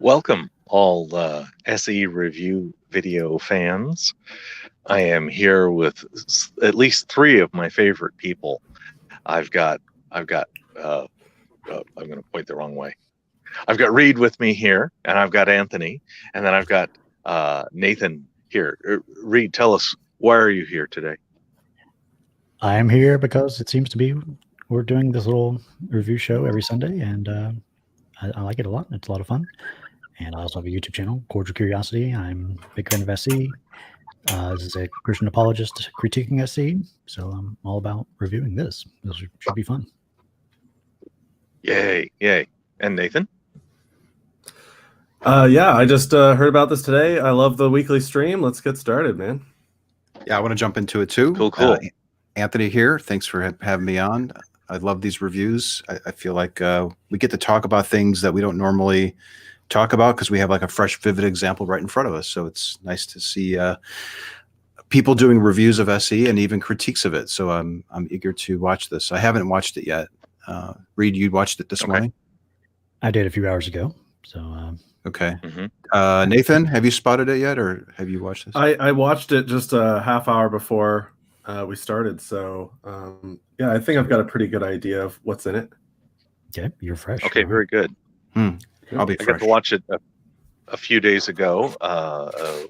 Welcome, all SE review video fans. I am here with at least three of my favorite people. I'm going to point the wrong way. I've got Reid with me here, and I've got Anthony, and then I've got Nathan here. Reid, tell us, why are you here today? I am here because it seems to be we're doing this little review show every Sunday, and I like it a lot. It's a lot of fun. And I also have a YouTube channel, Cordial Curiosity. I'm a big fan of SE. This is a Christian apologist critiquing SE, so I'm all about reviewing this. This should be fun. Yay, yay. And Nathan? Yeah, I just heard about this today. I love the weekly stream. Let's get started, man. Yeah, I want to jump into it too. Cool. Anthony here. Thanks for having me on. I love these reviews. I feel like we get to talk about things that we don't normally talk about because we have like a fresh, vivid example right in front of us. So it's nice to see people doing reviews of SE and even critiques of it. So I'm eager to watch this. I haven't watched it yet. Reid, you watched it this morning? I did a few hours ago. So okay. Mm-hmm. Nathan, have you spotted it yet, or have you watched this? I watched it just a half hour before we started. So yeah, I think I've got a pretty good idea of what's in it. Okay, you're fresh. Okay, very good. I'll be fresh. I got to watch it a few days ago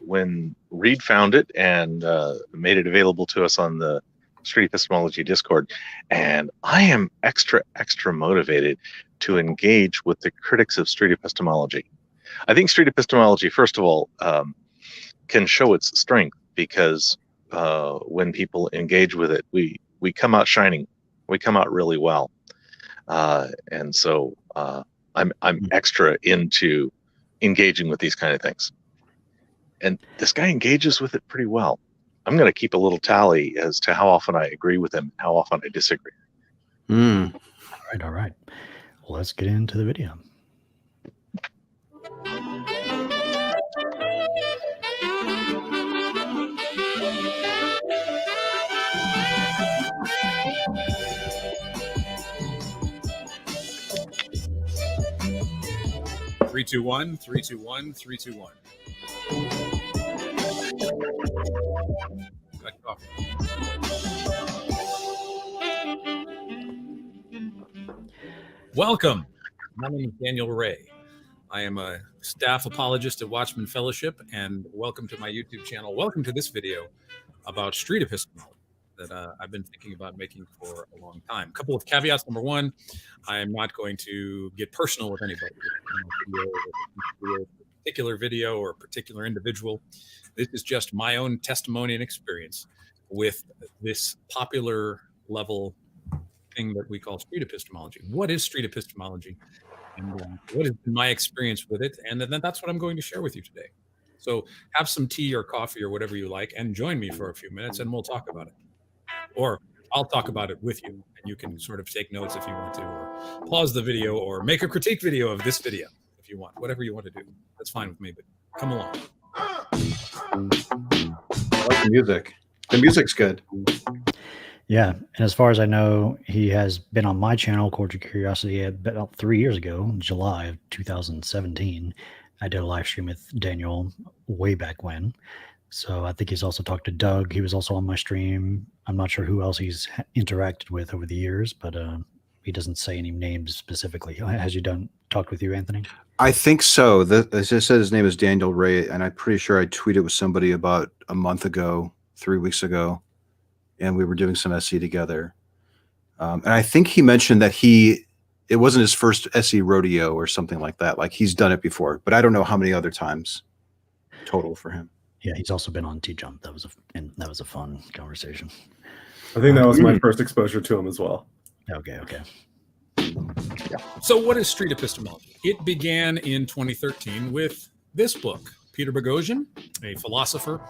when Reid found it and made it available to us on the Street Epistemology Discord. And I am extra motivated to engage with the critics of Street Epistemology. I think Street Epistemology, first of all, can show its strength because when people engage with it, we come out shining. We come out really well. And so I'm extra into engaging with these kind of things. And this guy engages with it pretty well. I'm going to keep a little tally as to how often I agree with him, how often I disagree. All right. Let's get into the video. Three, two, one, 3, 2, 1, 3, 2, 1. Cut off. Welcome. My name is Daniel Ray. I am a staff apologist at Watchman Fellowship, and welcome to my YouTube channel. Welcome to this video about street epistemology that I've been thinking about making for a long time. A couple of caveats. Number one, I am not going to get personal with anybody. A particular video or a particular individual. This is just my own testimony and experience with this popular level thing that we call street epistemology. What is street epistemology? And what has been my experience with it? And then that's what I'm going to share with you today. So have some tea or coffee or whatever you like and join me for a few minutes and we'll talk about it. Or I'll talk about it with you and you can sort of take notes if you want to, or pause the video or make a critique video of this video if you want. Whatever you want to do, that's fine with me, but come along. I like the music. The music's good. Yeah, and as far as I know, he has been on my channel, Cordial Curiosity, about 3 years ago, July of 2017. I did a live stream with Daniel way back when. So I think he's also talked to Doug. He was also on my stream. I'm not sure who else he's interacted with over the years, but he doesn't say any names specifically. Has he talked with you, Anthony? I think so. As I said, his name is Daniel Ray, and I'm pretty sure I tweeted with somebody about a month ago, 3 weeks ago, and we were doing some SE together. And I think he mentioned that it wasn't his first SE rodeo or something like that. Like he's done it before, but I don't know how many other times total for him. Yeah, he's also been on T-Jump. That was a fun conversation. I think that was my first exposure to him as well. Okay. Yeah. So what is street epistemology? It began in 2013 with this book. Peter Boghossian, a philosopher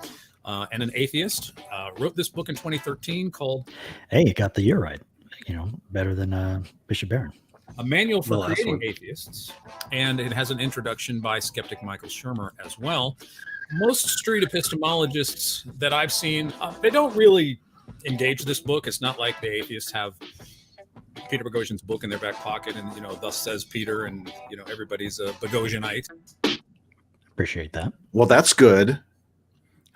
and an atheist, wrote this book in 2013 called... Hey, you got the year right. Better than Bishop Barron. A Manual for Creating Atheists. And it has an introduction by skeptic Michael Shermer as well. Most street epistemologists that I've seen, they don't really engage this book. It's not like the atheists have Peter Boghossian's book in their back pocket and, thus says Peter, and, everybody's a Boghossianite. Appreciate that. Well, that's good.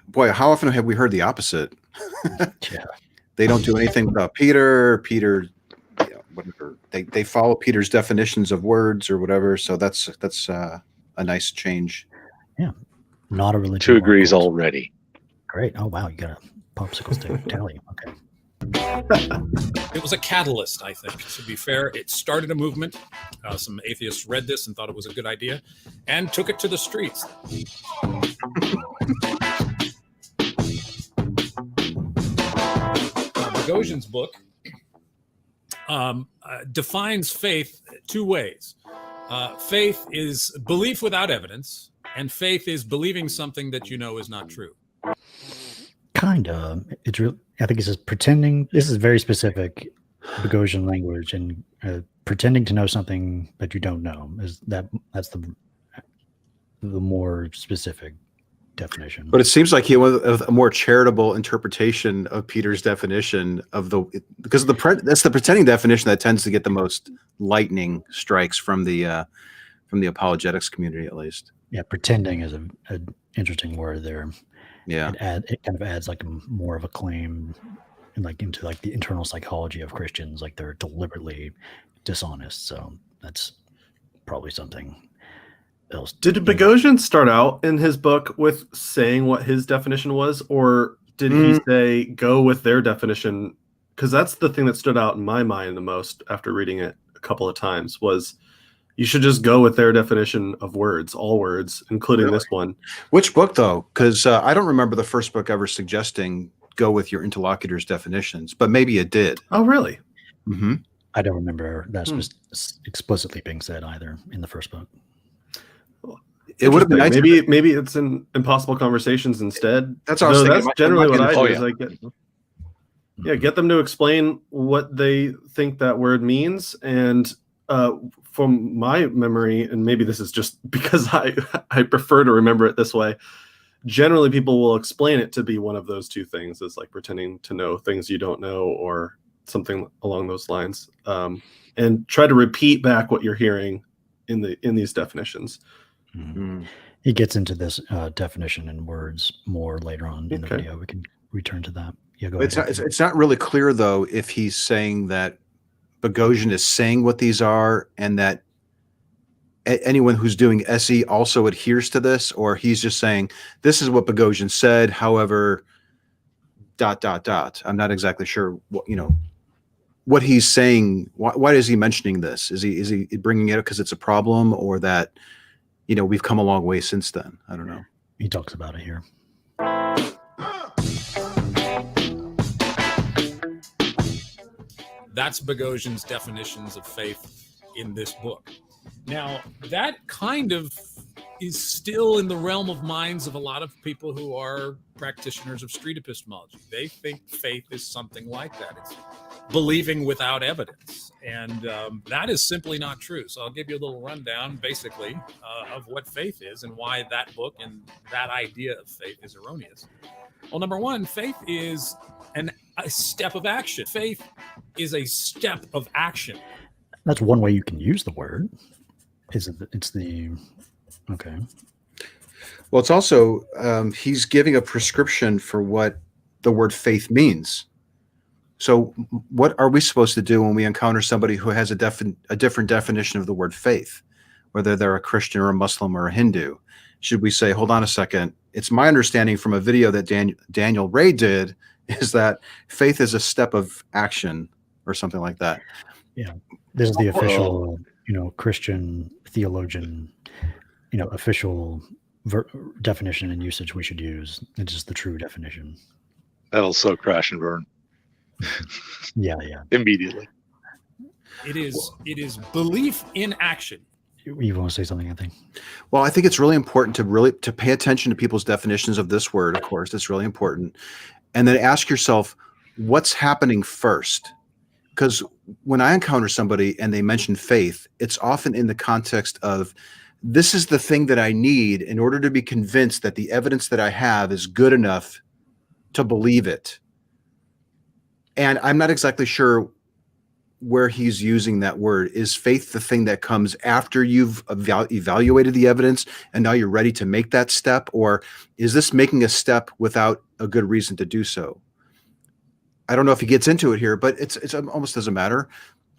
Boy, how often have we heard the opposite? Yeah. They don't do anything without Peter. Peter, whatever. They follow Peter's definitions of words or whatever. So that's a nice change. Yeah. Not a religion. 2 agrees already. Great. Oh, wow. You got a popsicle stick tally. Okay. It was a catalyst, I think. To be fair, it started a movement. Some atheists read this and thought it was a good idea and took it to the streets. Boghossian's book defines faith 2 ways. Faith is belief without evidence, and faith is believing something that you know is not true. Kind of. It's real. I think it says pretending. This is very specific Boghossian language, and pretending to know something that you don't know that's the more specific definition. But it seems like he went with a more charitable interpretation of Peter's definition of because that's the pretending definition that tends to get the most lightning strikes from the apologetics community, at least. Yeah, pretending is an interesting word there. Yeah, it kind of adds like more of a claim, into like the internal psychology of Christians, like they're deliberately dishonest. So that's probably something else. Did Boghossian start out in his book with saying what his definition was, or did he say go with their definition? Because that's the thing that stood out in my mind the most after reading it a couple of times was you should just go with their definition of words, all words, including this one. Which book, though? Because I don't remember the first book ever suggesting go with your interlocutor's definitions, but maybe it did. Oh, really? Mm-hmm. I don't remember that explicitly being said either in the first book. It would have been nice. Maybe it's in Impossible Conversations instead. That's what I was thinking. That's generally what I do. Is get them to explain what they think that word means, and from my memory, and maybe this is just because I prefer to remember it this way, generally people will explain it to be one of those 2 things, is like pretending to know things you don't know or something along those lines, and try to repeat back what you're hearing in these definitions. Mm-hmm. He gets into this definition in words more later on in the video. We can return to that. Yeah, go ahead. It's not really clear, though, if he's saying that Boghossian is saying what these are and that anyone who's doing SE also adheres to this, or he's just saying this is what Boghossian said, however ... I'm not exactly sure what he's saying. Why is he mentioning this? Is he bringing it up because it's a problem, or that we've come a long way since then? I don't know. He talks about it here. That's Boghossian's definitions of faith in this book. Now, that kind of is still in the realm of minds of a lot of people who are practitioners of street epistemology. They think faith is something like that. It's believing without evidence. And that is simply not true. So I'll give you a little rundown, basically, of what faith is and why that book and that idea of faith is erroneous. Well, number one, faith is a step of action. Faith is a step of action. That's one way you can use the word. Okay. Well, it's also he's giving a prescription for what the word faith means. So what are we supposed to do when we encounter somebody who has a different definition of the word faith, whether they're a Christian or a Muslim or a Hindu? Should we say, hold on a second, it's my understanding from a video that Daniel Reid did is that faith is a step of action or something like that. Yeah. This is the official, Christian theologian, official definition and usage we should use. It's just the true definition. That'll so crash and burn. Yeah. Immediately. It is belief in action. You want to say something, Anthony? Well, I think it's really important to pay attention to people's definitions of this word. Of course, it's really important. And then ask yourself, what's happening first? Because when I encounter somebody and they mention faith, it's often in the context of, this is the thing that I need in order to be convinced that the evidence that I have is good enough to believe it. And I'm not exactly sure where he's using that word. Is faith the thing that comes after you've evaluated the evidence and now you're ready to make that step? Or is this making a step without a good reason to do so? I don't know if he gets into it here, but it's almost doesn't matter.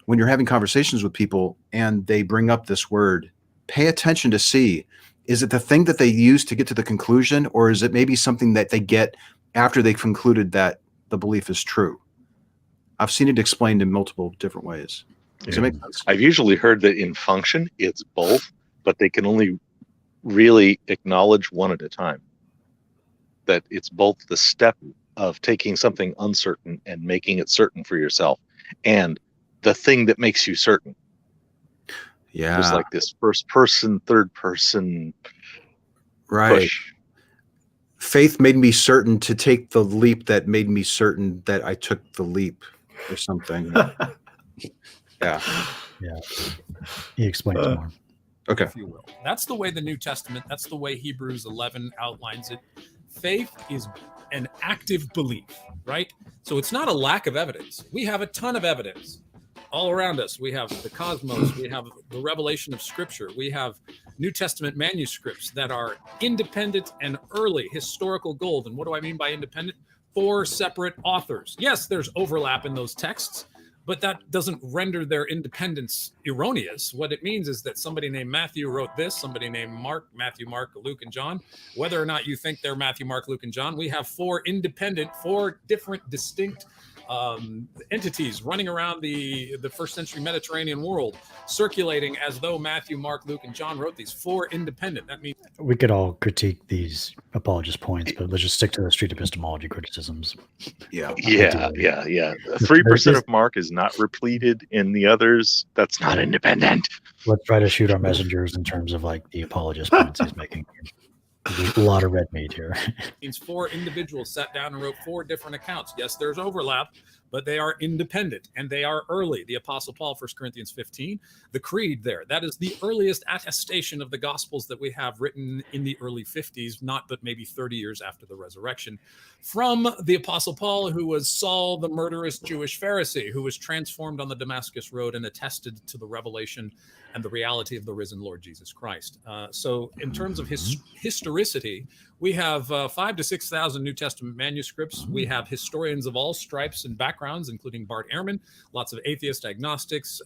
When you're having conversations with people and they bring up this word, pay attention to see, is it the thing that they use to get to the conclusion, or is it maybe something that they get after they've concluded that the belief is true? I've seen it explained in multiple different ways. Does it make sense? I've usually heard that in function, it's both, but they can only really acknowledge one at a time. That it's both the step of taking something uncertain and making it certain for yourself, and the thing that makes you certain. Yeah. There's like this first person, third person Right. push. Faith made me certain to take the leap that made me certain that I took the leap, or something. Yeah. He explains more. Okay. If you will. That's the way the New Testament, that's the way Hebrews 11 outlines it. Faith is an active belief, right? So it's not a lack of evidence. We have a ton of evidence all around us. We have the cosmos, we have the revelation of Scripture, we have New Testament manuscripts that are independent and early historical gold. And what do I mean by independent? 4 separate authors. Yes, there's overlap in those texts, but that doesn't render their independence erroneous. What it means is that somebody named Matthew wrote this, somebody named Mark, Matthew, Mark, Luke, and John. Whether or not you think they're Matthew, Mark, Luke, and John, we have 4 different, distinct entities running around the first century Mediterranean world, circulating as though Matthew, Mark, Luke, and John wrote these. 4 independent. That means We could all critique these apologist points, but let's just stick to the street epistemology criticisms. Yeah. Yeah. 3% of Mark is not repleted in the others. That's not independent. Let's try to shoot our messengers in terms of like the apologist points he's making. There's a lot of red meat here. means 4 individuals sat down and wrote 4 different accounts. Yes, there's overlap, but they are independent and they are early. The Apostle Paul, 1 Corinthians 15, the Creed there, that is the earliest attestation of the Gospels that we have written in the early 50s, not but maybe 30 years after the resurrection, from the Apostle Paul, who was Saul, the murderous Jewish Pharisee, who was transformed on the Damascus Road and attested to the revelation and the reality of the risen Lord Jesus Christ. So in terms of historicity, we have 5,000 to 6,000 New Testament manuscripts. We have historians of all stripes and backgrounds, including Bart Ehrman, lots of atheist agnostics.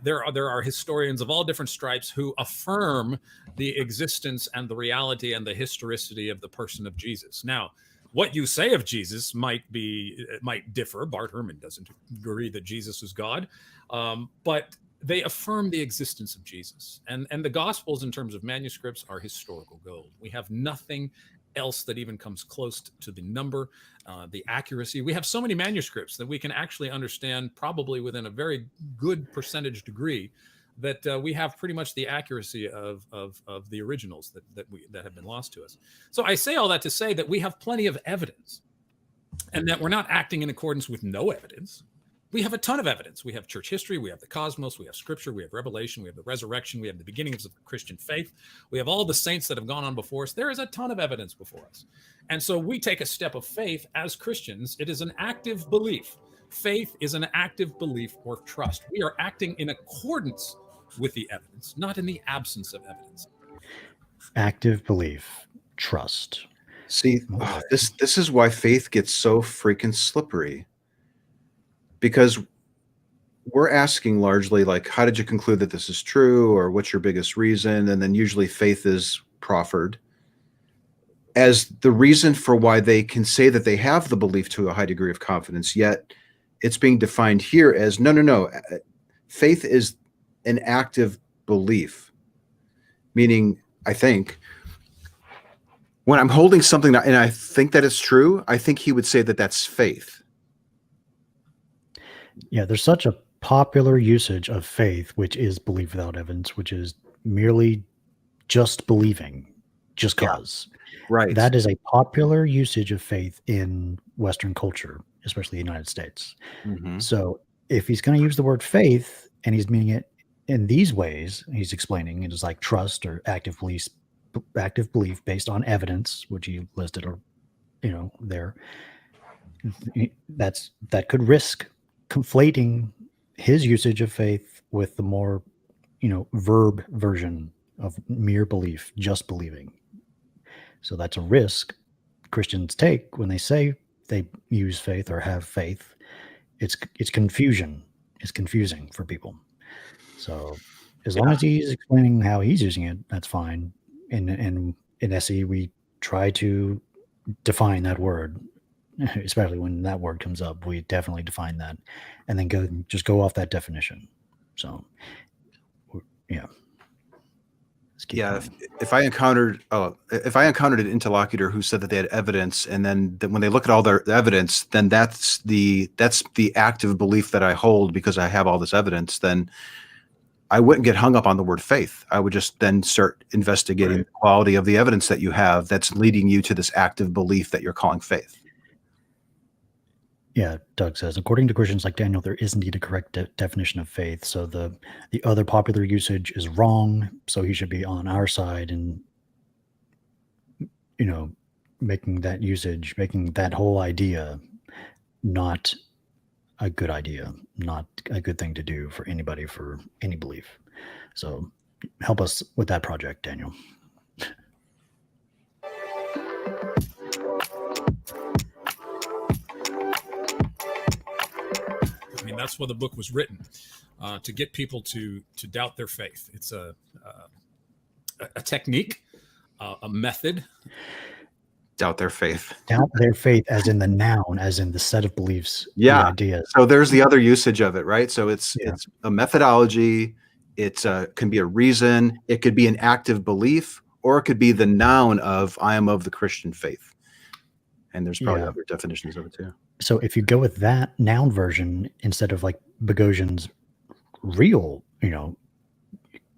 There are historians of all different stripes who affirm the existence and the reality and the historicity of the person of Jesus. Now, what you say of Jesus might differ. Bart Ehrman doesn't agree that Jesus is God, but they affirm the existence of Jesus. And the Gospels, in terms of manuscripts, are historical gold. We have nothing else that even comes close to the number, the accuracy. We have so many manuscripts that we can actually understand, probably within a very good percentage degree, that we have pretty much the accuracy of the originals that have been lost to us. So I say all that to say that we have plenty of evidence, and that we're not acting in accordance with no evidence. We have a ton of evidence. We have church history, we have the cosmos, we have Scripture, we have revelation, we have the resurrection, we have the beginnings of the Christian faith. We have all the saints that have gone on before us. There is a ton of evidence before us. And so we take a step of faith as Christians. It is an active belief. Faith is an active belief or trust. We are acting in accordance with the evidence, not in the absence of evidence. Active belief, trust. See, this is why faith gets so freaking slippery. Because we're asking largely, like, how did you conclude that this is true? Or what's your biggest reason? And then usually faith is proffered as the reason for why they can say that they have the belief to a high degree of confidence, yet it's being defined here as, no. Faith is an active belief. Meaning, I think, when I'm holding something and I think that it's true, I think he would say that that's faith. Yeah, there's such a popular usage of faith, which is belief without evidence, which is merely just believing, just cause. Right. That is a popular usage of faith in Western culture, especially the United States. Mm-hmm. So if he's going to use the word faith and he's meaning it in these ways, he's explaining it is like trust or active belief based on evidence, which he listed, or there. That could risk conflating his usage of faith with the more, verb version of mere belief, just believing. So that's a risk Christians take when they say they use faith or have faith. It's confusion. It's confusing for people. So as long as he's explaining how he's using it, that's fine. In SE, we try to define that word, especially when that word comes up. We definitely define that, and then go off that definition. So, yeah. Yeah, if I encountered an interlocutor who said that they had evidence, and then when they look at all their evidence, then that's the active belief that I hold because I have all this evidence, then I wouldn't get hung up on the word faith. I would just then start investigating the quality of the evidence that you have that's leading you to this active belief that you're calling faith. Yeah, Doug says, according to Christians like Daniel, there is indeed a correct definition of faith. So the other popular usage is wrong. So he should be on our side and, making that whole idea not a good idea, not a good thing to do for anybody, for any belief. So help us with that project, Daniel. I mean, that's why the book was written, to get people to doubt their faith. It's a technique, a method. Doubt their faith. Doubt their faith, as in the noun, as in the set of beliefs. Yeah. The ideas. So there's the other usage of it, right? So it's a methodology. It can be a reason. It could be an active belief, or it could be the noun of I am of the Christian faith. And there's probably other definitions of it too. So if you go with that noun version instead of like Boghossian's real,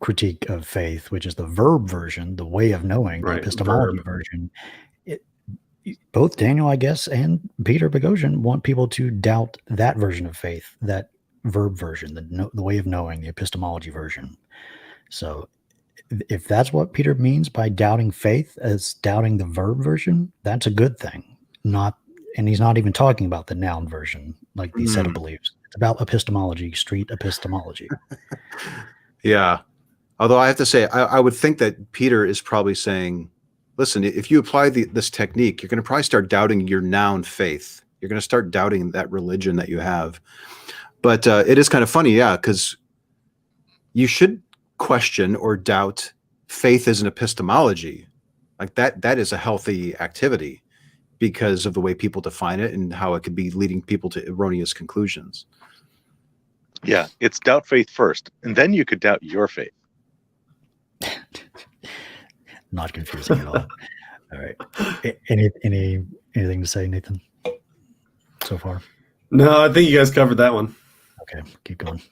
critique of faith, which is the verb version, the way of knowing, the epistemology version, both Daniel, I guess, and Peter Boghossian want people to doubt that version of faith, that verb version, the way of knowing, the epistemology version. So if that's what Peter means by doubting faith as doubting the verb version, that's a good thing. And he's not even talking about the noun version, like the set of beliefs. It's about epistemology, street epistemology. Yeah. Although I have to say, I would think that Peter is probably saying, listen, if you apply this technique, you're going to probably start doubting your noun faith. You're going to start doubting that religion that you have. But it is kind of funny, because you should question or doubt faith as an epistemology. Like that is a healthy activity because of the way people define it and how it could be leading people to erroneous conclusions. Yeah, it's doubt faith first, and then you could doubt your faith. Not confusing at all. All right. Anything to say, Nathan, so far? No, I think you guys covered that one. Okay, keep going.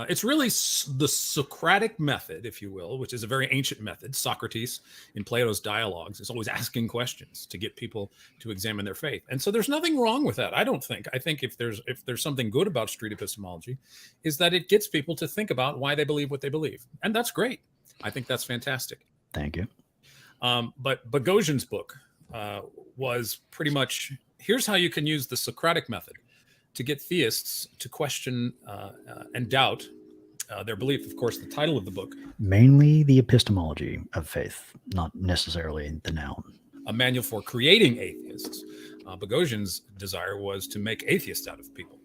It's really the Socratic method, if you will, which is a very ancient method. Socrates, in Plato's dialogues, is always asking questions to get people to examine their faith. And so there's nothing wrong with that, I don't think. I think if there's something good about street epistemology, is that it gets people to think about why they believe what they believe. And that's great. I think that's fantastic. Thank you. But Boghossian's book was pretty much, here's how you can use the Socratic method to get theists to question and doubt their belief. Of course, the title of the book. Mainly the epistemology of faith, not necessarily the noun. A manual for creating atheists. Boghossian's desire was to make atheists out of people.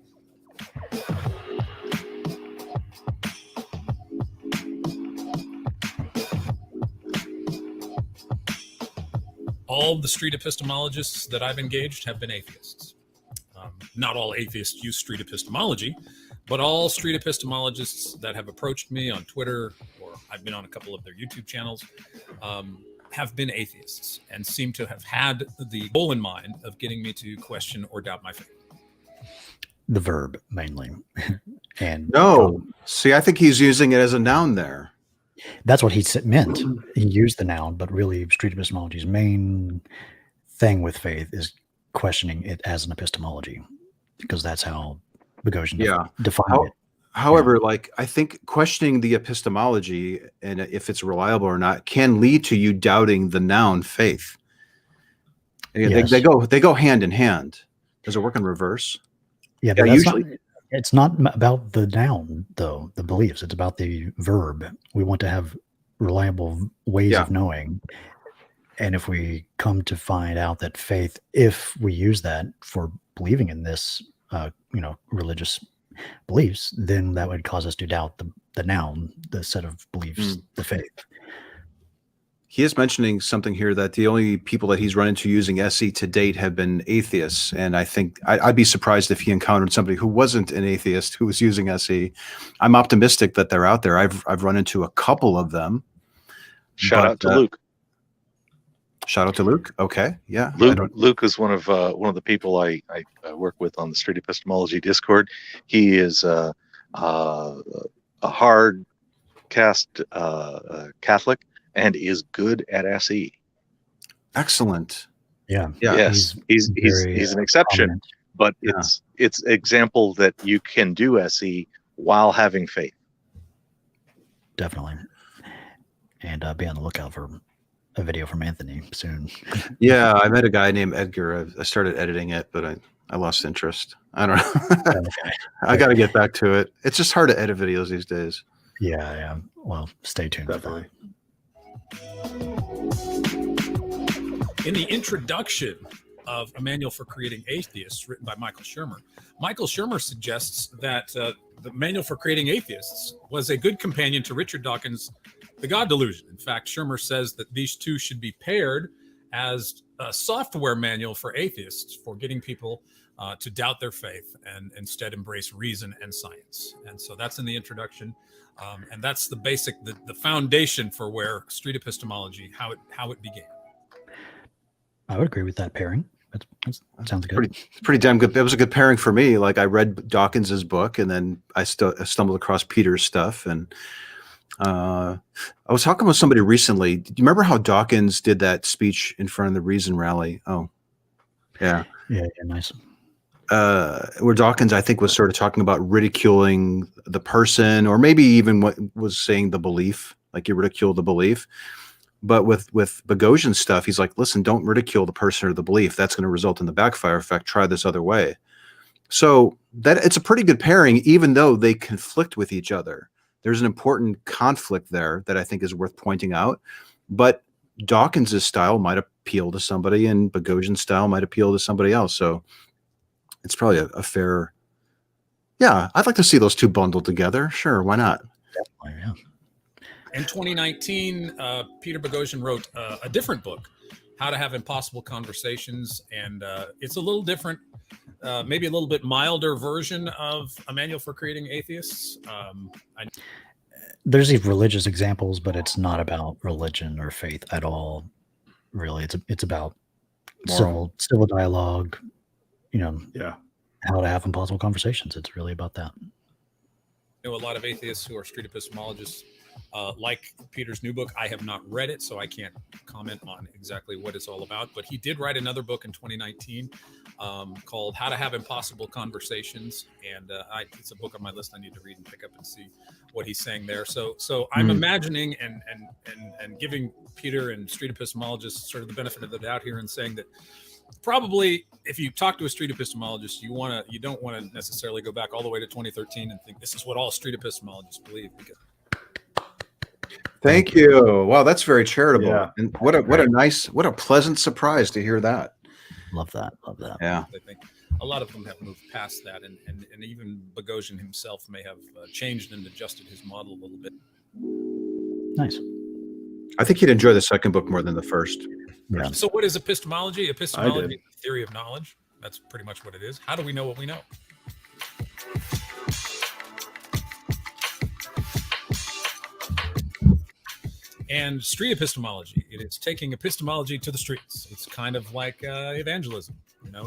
All the street epistemologists that I've engaged have been atheists. Not all atheists use street epistemology, but all street epistemologists that have approached me on Twitter, or I've been on a couple of their YouTube channels, have been atheists and seem to have had the goal in mind of getting me to question or doubt my faith. The verb, mainly. And no, see, I think he's using it as a noun there. That's what he meant. He used the noun, but really street epistemology's main thing with faith is questioning it as an epistemology, because that's how Boghossian defined it. However, I think questioning the epistemology and if it's reliable or not can lead to you doubting the noun faith. Yes. They go hand in hand. Does it work in reverse? Yeah, but It's not about the noun, though, the beliefs. It's about the verb. We want to have reliable ways Yeah. of knowing. And if we come to find out that faith, if we use that for believing in this, religious beliefs, then that would cause us to doubt the noun, the set of beliefs, the faith. He is mentioning something here that the only people that he's run into using SE to date have been atheists. And I think I'd be surprised if he encountered somebody who wasn't an atheist who was using SE. I'm optimistic that they're out there. I've run into a couple of them. Shout out to Luke. Shout out to Luke. Okay. Yeah. Luke is one of the people I work with on the Street Epistemology Discord. He is a hard cast Catholic and is good at SE. Excellent. Yeah. Yes, he's an exception, but it's example that you can do SE while having faith. Definitely. And be on the lookout for a video from Anthony soon. Yeah, I met a guy named Edgar. I started editing it, but I lost interest. I don't know. Okay. I got to get back to it. It's just hard to edit videos these days. Yeah. Well, stay tuned. Definitely. In the introduction of A Manual for Creating Atheists, written by Michael Shermer suggests that the Manual for Creating Atheists was a good companion to Richard Dawkins' The God Delusion. In fact, Shermer says that these two should be paired as a software manual for atheists for getting people to doubt their faith and instead embrace reason and science. And so that's in the introduction. And that's the basic, the foundation for where street epistemology, how it began. I would agree with that pairing. That sounds good. Pretty damn good. It was a good pairing for me. Like I read Dawkins's book, and then I stumbled across Peter's stuff. And I was talking with somebody recently. Do you remember how Dawkins did that speech in front of the Reason rally? Oh, yeah. Yeah, nice. Where Dawkins, I think, was sort of talking about ridiculing the person, or maybe even what was saying the belief, like you ridicule the belief. But with Boghossian stuff, he's like, listen, don't ridicule the person or the belief. That's going to result in the backfire effect. Try this other way. So that it's a pretty good pairing, even though they conflict with each other. There's an important conflict there that I think is worth pointing out. But Dawkins's style might appeal to somebody, and Boghossian's style might appeal to somebody else. So it's probably a fair. Yeah, I'd like to see those two bundled together. Sure, why not? Definitely, yeah. In 2019, Peter Boghossian wrote a different book, How to Have Impossible Conversations, and it's a little different, maybe a little bit milder version of A Manual for Creating Atheists. There's these religious examples, but it's not about religion or faith at all. Really, it's about civil dialogue. How to have impossible conversations. It's really about that. I know a lot of atheists who are street epistemologists. Like Peter's new book, I have not read it, so I can't comment on exactly what it's all about. But he did write another book in 2019 called How to Have Impossible Conversations. And it's a book on my list I need to read and pick up and see what he's saying there. So I'm imagining and giving Peter and street epistemologists sort of the benefit of the doubt here and saying that probably if you talk to a street epistemologist, you don't want to necessarily go back all the way to 2013 and think this is what all street epistemologists believe. Because Thank you. Wow, that's very charitable. Yeah. And what a pleasant surprise to hear that. Love that. Yeah. I think a lot of them have moved past that, and even Boghossian himself may have changed and adjusted his model a little bit. Nice. I think he'd enjoy the second book more than the first. Yeah. So what is epistemology? Epistemology is the theory of knowledge. That's pretty much what it is. How do we know what we know? And street epistemology, it is taking epistemology to the streets. It's kind of like evangelism,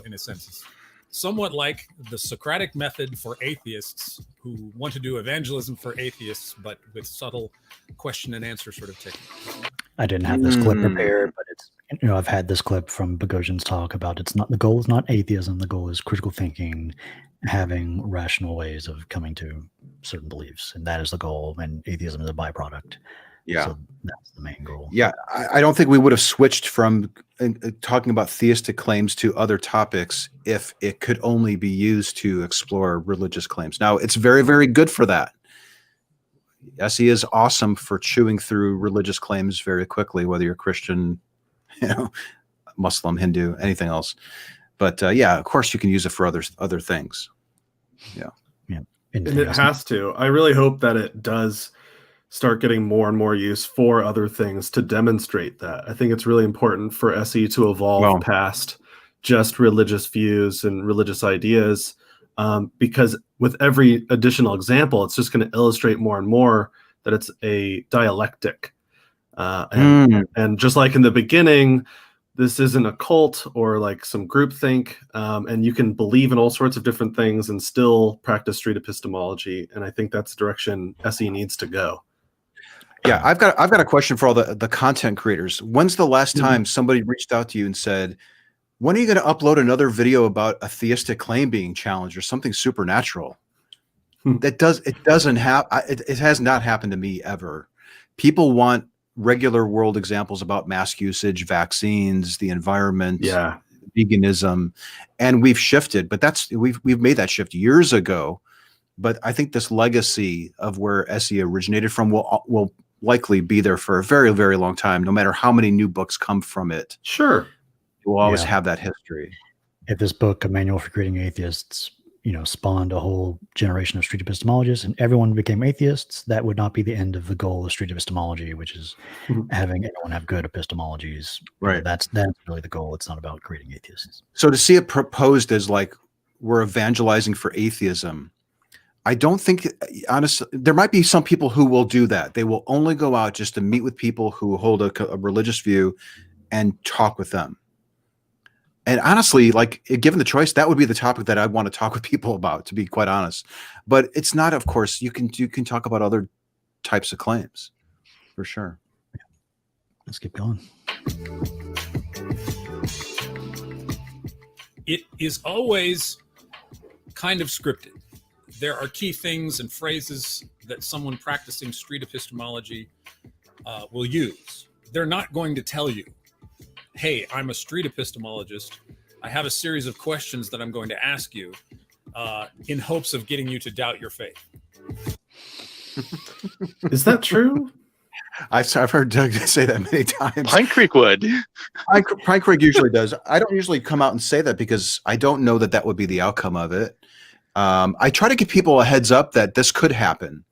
in a sense. It's somewhat like the Socratic method for atheists who want to do evangelism for atheists, but with subtle question and answer sort of technique. I didn't have this clip prepared, but it's I've had this clip from Boghossian's talk about the goal is not atheism. The goal is critical thinking, having rational ways of coming to certain beliefs, and that is the goal. And atheism is a byproduct. Yeah. So That's the main goal. Yeah, I don't think we would have switched from talking about theistic claims to other topics if it could only be used to explore religious claims. Now, it's very, very good for that. SE is awesome for chewing through religious claims very quickly, whether you're Christian, Muslim, Hindu, anything else. But yeah, of course, you can use it for other things. Yeah. And it has to. I really hope that it does start getting more and more use for other things to demonstrate that. I think it's really important for SE to evolve past just religious views and religious ideas, because with every additional example, it's just going to illustrate more and more that it's a dialectic. And just like in the beginning, this isn't a cult or like some groupthink, and you can believe in all sorts of different things and still practice street epistemology. And I think that's the direction SE needs to go. Yeah, I've got a question for all the content creators. When's the last time somebody reached out to you and said, when are you going to upload another video about a theistic claim being challenged or something supernatural? It has not happened to me ever. People want regular world examples about mask usage, vaccines, the environment, veganism, and we've shifted, but we've made that shift years ago. But I think this legacy of where SE originated from will likely be there for a very, very long time, no matter how many new books come from it. Sure. We'll always have that history. If this book, A Manual for Creating Atheists, spawned a whole generation of street epistemologists and everyone became atheists, that would not be the end of the goal of street epistemology, which is having everyone have good epistemologies. Right. That's really the goal. It's not about creating atheists. So to see it proposed as like we're evangelizing for atheism, I don't think, honestly, there might be some people who will do that. They will only go out just to meet with people who hold a religious view and talk with them. And honestly, like given the choice, that would be the topic that I'd want to talk with people about, to be quite honest. But it's not, of course, you can talk about other types of claims for sure. Let's keep going. It is always kind of scripted. There are key things and phrases that someone practicing street epistemology will use. They're not going to tell you, hey, I'm a street epistemologist. I have a series of questions that I'm going to ask you in hopes of getting you to doubt your faith. Is that true? I've heard Doug say that many times. Pine Creek would. Pine Creek usually does. I don't usually come out and say that because I don't know that would be the outcome of it. I try to give people a heads up that this could happen.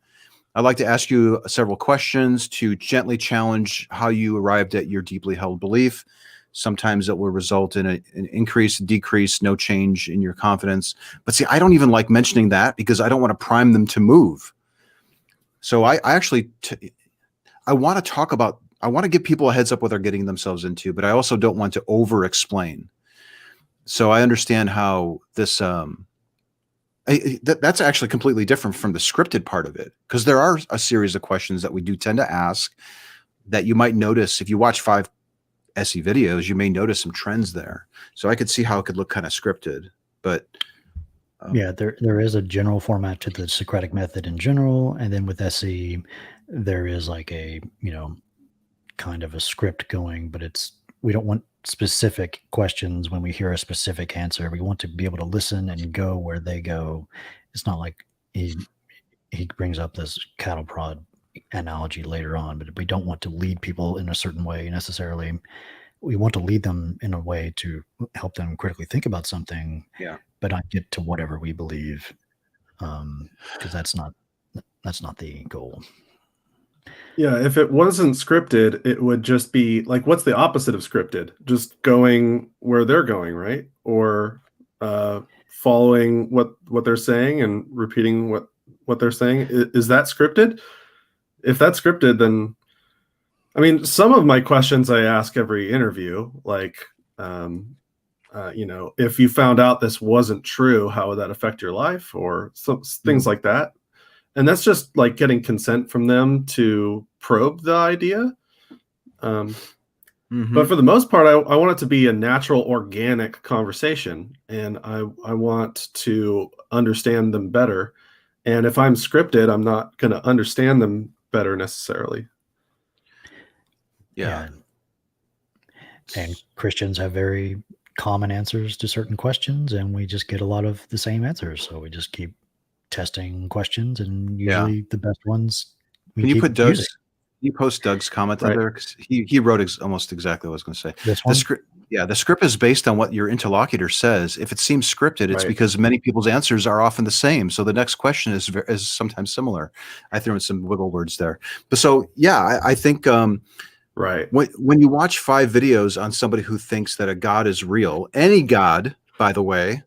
I'd like to ask you several questions to gently challenge how you arrived at your deeply held belief. Sometimes it will result in an increase, decrease, no change in your confidence. But see, I don't even like mentioning that because I don't want to prime them to move. So I want to give people a heads up what they're getting themselves into, but I also don't want to over explain. So I understand how this, that's actually completely different from the scripted part of it, because there are a series of questions that we do tend to ask that you might notice if you watch 5 SE videos, you may notice some trends there. So I could see how it could look kind of scripted, but yeah, there is a general format to the Socratic method in general, and then with SE, there is like a kind of a script going, but we don't want specific questions when we hear a specific answer. We want to be able to listen and go where they go. It's not like he brings up this cattle prod analogy later on, but we don't want to lead people in a certain way necessarily. We want to lead them in a way to help them critically think about something, but not get to whatever we believe, because that's not the goal. Yeah, if it wasn't scripted, it would just be like, what's the opposite of scripted? Just going where they're going, right? Or following what they're saying and repeating what they're saying. Is that scripted? If that's scripted, then I mean, some of my questions I ask every interview, like, if you found out this wasn't true, how would that affect your life? Or some things like that. And that's just like getting consent from them to probe the idea. But for the most part, I want it to be a natural, organic conversation. And I want to understand them better. And if I'm scripted, I'm not going to understand them better necessarily. Yeah. And Christians have very common answers to certain questions, and we just get a lot of the same answers. So we just keep testing questions, and usually the best ones we Can you keep put Doug's? using. Can you post Doug's comment Right. in there? 'Cause he wrote almost exactly what I was going to say. This The one? script, the script is based on what your interlocutor says. If it seems scripted, it's Right. because many people's answers are often the same. So the next question is sometimes similar. I threw in some wiggle words there, but so yeah, I think Right. when you watch 5 videos on somebody who thinks that a God is real, any God, by the way,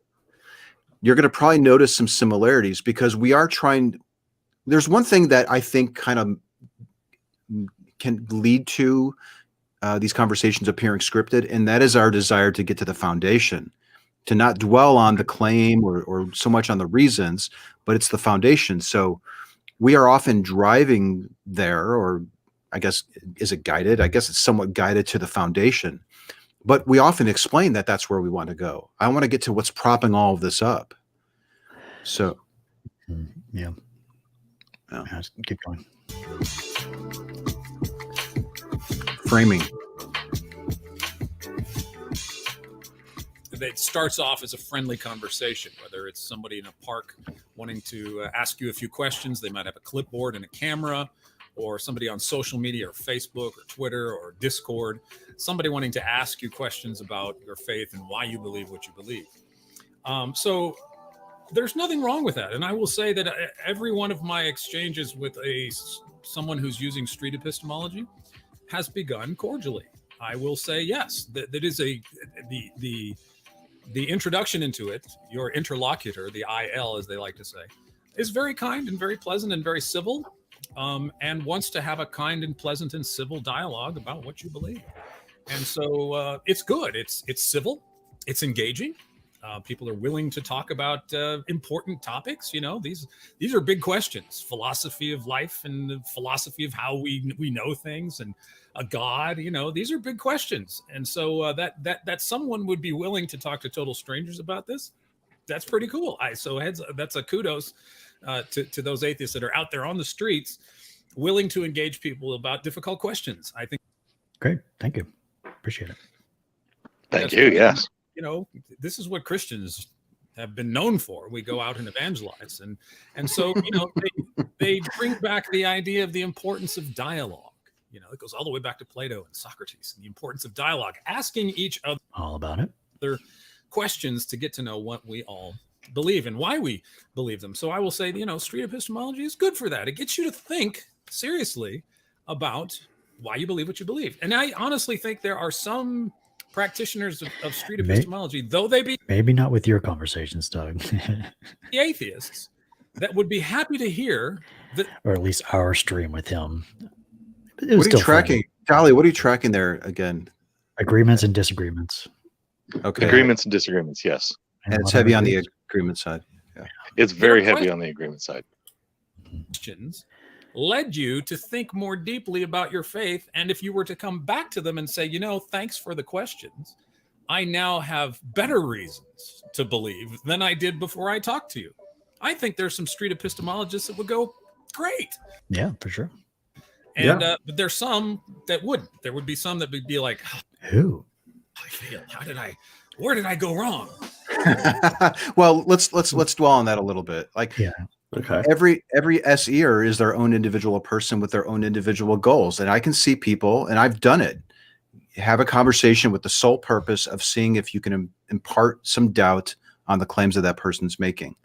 you're going to probably notice some similarities because we are trying. There's one thing that I think kind of can lead to these conversations appearing scripted, and that is our desire to get to the foundation, to not dwell on the claim or so much on the reasons, but it's the foundation. So we are often driving there, or I guess, is it guided? I guess it's somewhat guided to the foundation, but we often explain that that's where we want to go. I want to get to what's propping all of this up. So, Yeah. Yeah. Let's keep going. framing. It starts off as a friendly conversation, whether it's somebody in a park wanting to ask you a few questions. They might have a clipboard and a camera, or somebody on social media or Facebook or Twitter or Discord, somebody wanting to ask you questions about your faith and why you believe what you believe. So there's nothing wrong with that. And I will say that every one of my exchanges with someone who's using street epistemology has begun cordially. I will say, yes, that is the introduction into it. Your interlocutor, the IL, as they like to say, is very kind and very pleasant and very civil, and wants to have a kind and pleasant and civil dialogue about what you believe. And so it's good. It's civil. It's engaging. People are willing to talk about important topics. You know, these are big questions: philosophy of life and the philosophy of how we know things, and a God. You know, these are big questions. And so that someone would be willing to talk to total strangers about this, that's pretty cool. That's a kudos to those atheists that are out there on the streets, willing to engage people about difficult questions. I think. Great. Thank you. Appreciate it. Thank you. Yes. You know, this is what Christians have been known for. We go out and evangelize, and so you know they bring back the idea of the importance of dialogue. You know, it goes all the way back to Plato and Socrates, and the importance of dialogue, asking each other All about it. questions to get to know what we all believe and why we believe them. So I will say, you know, street epistemology is good for that. It gets you to think seriously about why you believe what you believe. And I honestly think there are some practitioners of street epistemology, though they be Maybe not with your conversations, Doug. atheists, that would be happy to hear that. Or at least our stream with him. It was What are you still tracking? Dali, what are you tracking there again? agreements and disagreements. Okay. Agreements and disagreements. Yes. And it's heavy on the agreement side. It's very heavy on the agreement side. Questions led you to think more deeply about your faith. And if you were to come back to them and say, you know, thanks for the questions, I now have better reasons to believe than I did before I talked to you. I think there's some street epistemologists that would go, great. Yeah, for sure. And but there's some that wouldn't. There would be some that would be like, Who? I failed. Where did I go wrong? Well, let's dwell on that a little bit. Like, Yeah. Okay. every SEer is their own individual person with their own individual goals. And I can see people, and I've done it, have a conversation with the sole purpose of seeing if you can impart some doubt on the claims that person's making.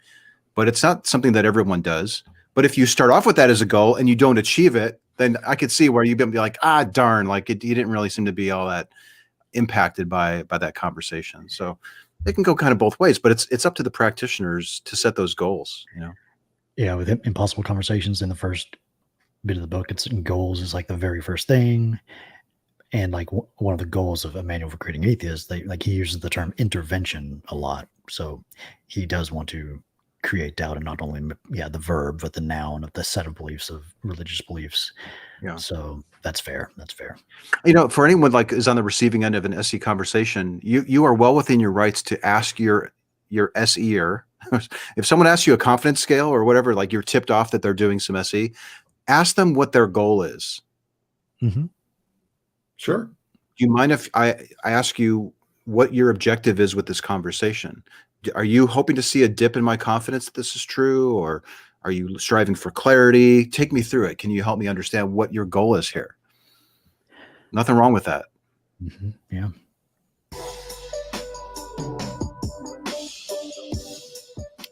But it's not something that everyone does. But if you start off with that as a goal and you don't achieve it, then I could see where you'd be like, darn, like you didn't really seem to be all that impacted by that conversation. So it can go kind of both ways, but it's up to the practitioners to set those goals, you know? Yeah, with Impossible Conversations in the first bit of the book, it's goals is like the very first thing. And like one of the goals of A Manual for Creating Atheists, he uses the term intervention a lot. So he does want to create doubt, and not only the verb, but the noun of the set of beliefs, of religious beliefs. Yeah. So that's fair. You know, for anyone like is on the receiving end of an SE conversation, you are well within your rights to ask your SEer. If someone asks you a confidence scale or whatever, like you're tipped off that they're doing some SE, ask them what their goal is. Mm-hmm. Sure. Do you mind if I ask you what your objective is with this conversation? Are you hoping to see a dip in my confidence that this is true, or are you striving for clarity? Take me through it. Can you help me understand what your goal is here? Nothing wrong with that. Mm-hmm. Yeah.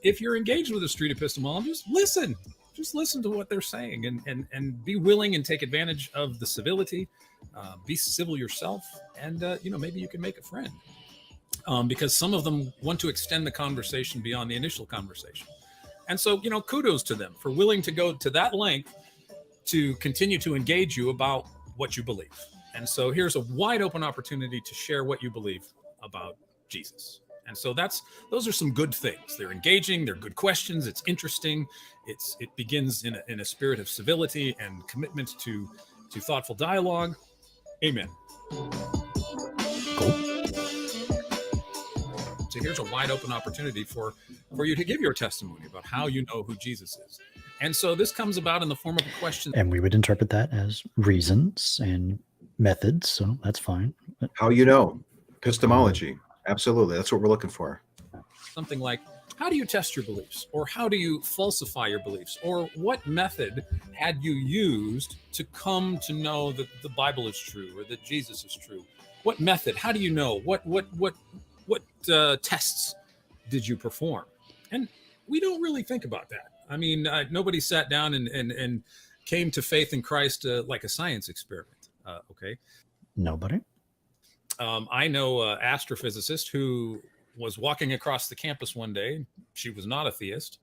If you're engaged with a street epistemologist, listen. Just listen to what they're saying and be willing and take advantage of the civility. Be civil yourself, and maybe you can make a friend. Because some of them want to extend the conversation beyond the initial conversation. And so, kudos to them for willing to go to that length to continue to engage you about what you believe. And so here's a wide open opportunity to share what you believe about Jesus. And so those are some good things. They're engaging, they're good questions, it's interesting. It begins in a spirit of civility and commitment to thoughtful dialogue. Amen. Cool. So here's a wide open opportunity for you to give your testimony about how you know who Jesus is. And so this comes about in the form of a question. And we would interpret that as reasons and methods. So that's fine. But How you know? Epistemology. Absolutely. That's what we're looking for. Something like, how do you test your beliefs? Or how do you falsify your beliefs? Or what method had you used to come to know that the Bible is true or that Jesus is true? What method? How do you know? What tests did you perform? And we don't really think about that. I mean, nobody sat down and came to faith in Christ like a science experiment. Okay. nobody. I know an astrophysicist who was walking across the campus one day. She was not a theist.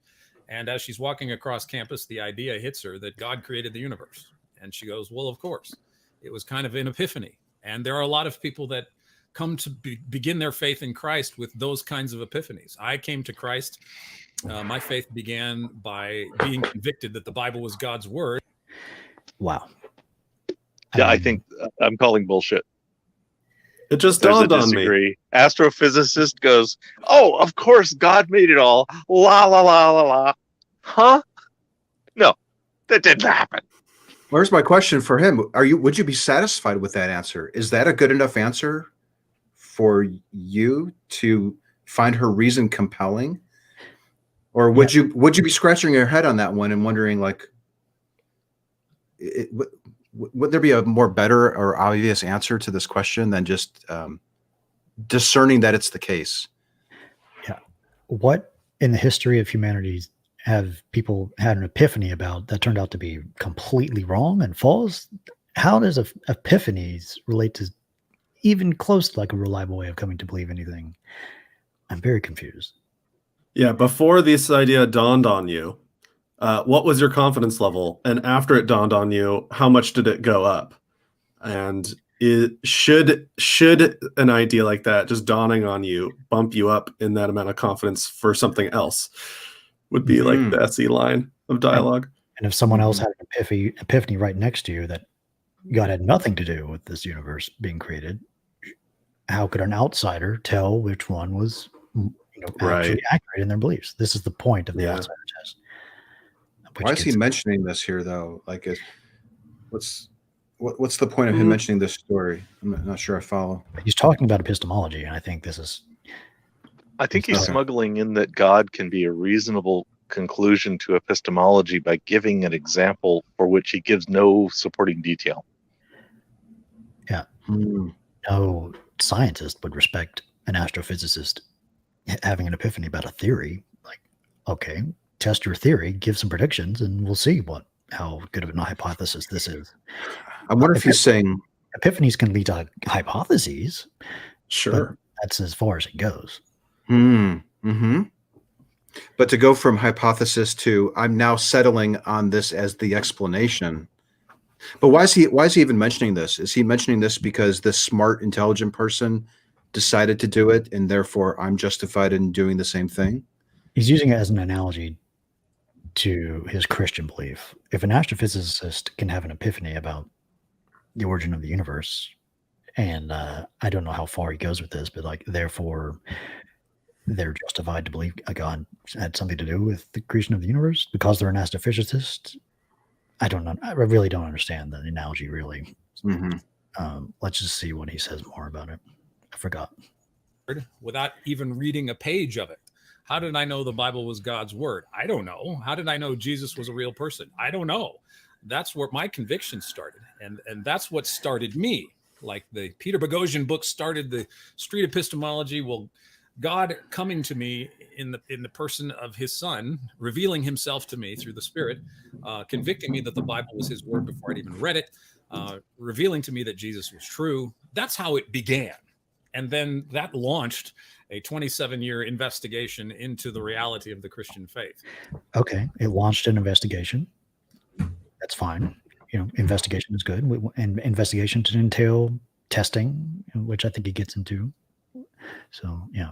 And as she's walking across campus, the idea hits her that God created the universe. And she goes, well, of course. It was kind of an epiphany. And there are a lot of people that come to begin their faith in Christ with those kinds of epiphanies. I came to Christ. My faith began by being convicted that the Bible was God's word. Wow. Yeah, I think I'm calling bullshit. It just There's a dawned on me. disagree. Astrophysicist goes, "Oh, of course, God made it all." La la la la la. Huh? No, that didn't happen. Where's my question for him? Would you be satisfied with that answer? Is that a good enough answer for you to find her reason compelling? Or would you be scratching your head on that one and wondering, like, would there be a more better or obvious answer to this question than just discerning that it's the case? Yeah. What in the history of humanity have people had an epiphany about that turned out to be completely wrong and false? How does epiphanies relate to even close to like a reliable way of coming to believe anything? I'm very confused. Yeah, before this idea dawned on you, what was your confidence level? And after it dawned on you, how much did it go up? And should an idea like that just dawning on you bump you up in that amount of confidence for something else? Would be like the SE line of dialogue. And if someone else had an epiphany right next to you that God had nothing to do with this universe being created, how could an outsider tell which one was actually accurate in their beliefs? This is the point of the outsider test. Why is he mentioning this here, though? Like, what's the point of him mentioning this story? I'm not sure I follow. He's talking about epistemology, and I think this is. I think he's smuggling in that God can be a reasonable conclusion to epistemology by giving an example for which he gives no supporting detail. Yeah. No scientist would respect an astrophysicist having an epiphany about a theory. Like, okay, test your theory, give some predictions, and we'll see how good of a hypothesis this is. I wonder if he's saying epiphanies can lead to hypotheses. Sure. But that's as far as it goes. But to go from hypothesis to I'm now settling on this as the explanation. But why is he even mentioning this? Is he mentioning this because this smart, intelligent person decided to do it, and therefore I'm justified in doing the same thing? He's using it as an analogy to his Christian belief. If an astrophysicist can have an epiphany about the origin of the universe, and I don't know how far he goes with this, but like, therefore they're justified to believe a God had something to do with the creation of the universe because they're an astrophysicist. I don't know. I really don't understand the analogy, really. Let's just see what he says more about it. I forgot. Without even reading a page of it. How did I know the Bible was God's word? I don't know. How did I know Jesus was a real person? I don't know. That's where my conviction started. And that's what started me. Like the Peter Boghossian book started the street epistemology. Well, God coming to me in the person of his son, revealing himself to me through the Spirit, convicting me that the Bible was his word before I'd even read it, revealing to me that Jesus was true. That's how it began. And then that launched a 27-year investigation into the reality of the Christian faith. Okay. It launched an investigation. That's fine. Investigation is good. And investigation to entail testing, which I think he gets into. So, yeah.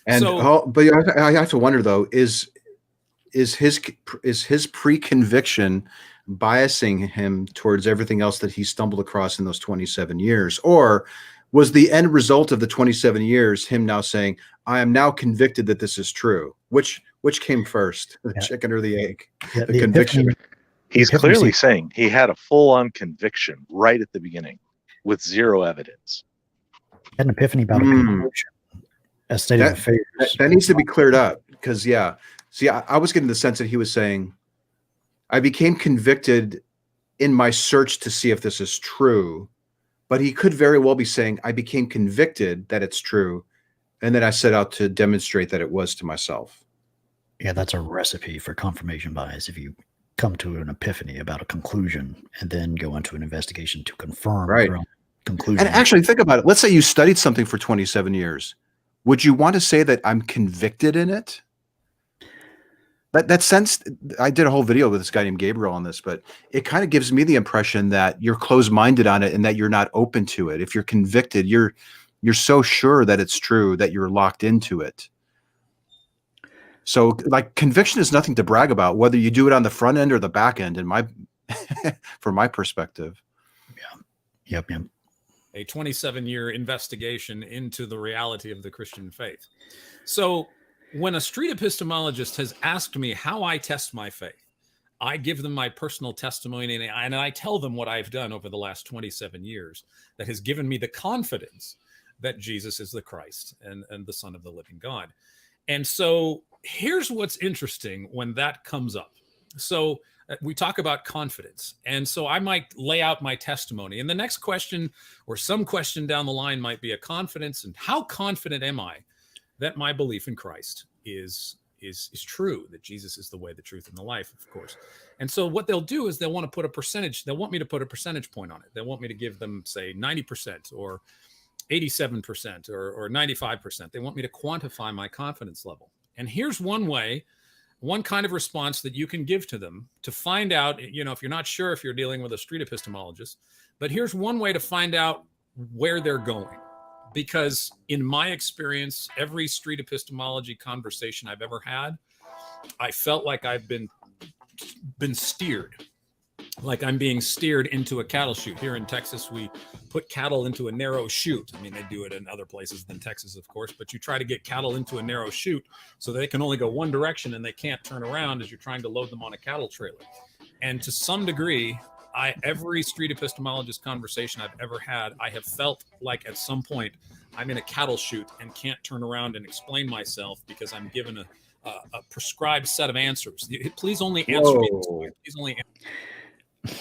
And but I have to wonder though, is his pre-conviction biasing him towards everything else that he stumbled across in those 27 years? Or was the end result of the 27 years him now saying, I am now convicted that this is true? Which came first, the chicken or the egg? Yeah, the conviction. He's clearly saying he had a full-on conviction right at the beginning with zero evidence. An epiphany about a conclusion, a state of affairs. That needs to be cleared up because, yeah. See, I was getting the sense that he was saying, I became convicted in my search to see if this is true. But he could very well be saying, I became convicted that it's true, and then I set out to demonstrate that it was to myself. Yeah, that's a recipe for confirmation bias. If you come to an epiphany about a conclusion and then go into an investigation to confirm your own conclusion. And actually, think about it. Let's say you studied something for 27 years. Would you want to say that I'm convicted in it? That sense, I did a whole video with this guy named Gabriel on this, but it kind of gives me the impression that you're closed-minded on it and that you're not open to it. If you're convicted, you're so sure that it's true that you're locked into it. So like conviction is nothing to brag about, whether you do it on the front end or the back end, from my perspective. Yeah. Yep. A 27-year investigation into the reality of the Christian faith. So when a street epistemologist has asked me how I test my faith, I give them my personal testimony and I tell them what I've done over the last 27 years that has given me the confidence that Jesus is the Christ and the Son of the living God. And so here's what's interesting when that comes up. So we talk about confidence. And so I might lay out my testimony. And the next question or some question down the line might be a confidence. And how confident am I that my belief in Christ is true, that Jesus is the way, the truth, and the life, of course. And so what they'll do is they'll want to put a percentage. They'll want me to put a percentage point on it. They want me to give them, say, 90% or 87% or 95%. They want me to quantify my confidence level. And here's one way, one kind of response that you can give to them to find out, if you're not sure if you're dealing with a street epistemologist, but here's one way to find out where they're going. Because in my experience, every street epistemology conversation I've ever had, I felt like I've been steered, like I'm being steered into a cattle chute. Here in Texas, we put cattle into a narrow chute. I mean, they do it in other places than Texas, of course, but you try to get cattle into a narrow chute so they can only go one direction and they can't turn around as you're trying to load them on a cattle trailer. And to some degree, every street epistemologist conversation I've ever had, I have felt like at some point I'm in a cattle chute and can't turn around and explain myself because I'm given a prescribed set of answers. Please only answer me this way. Please only answer.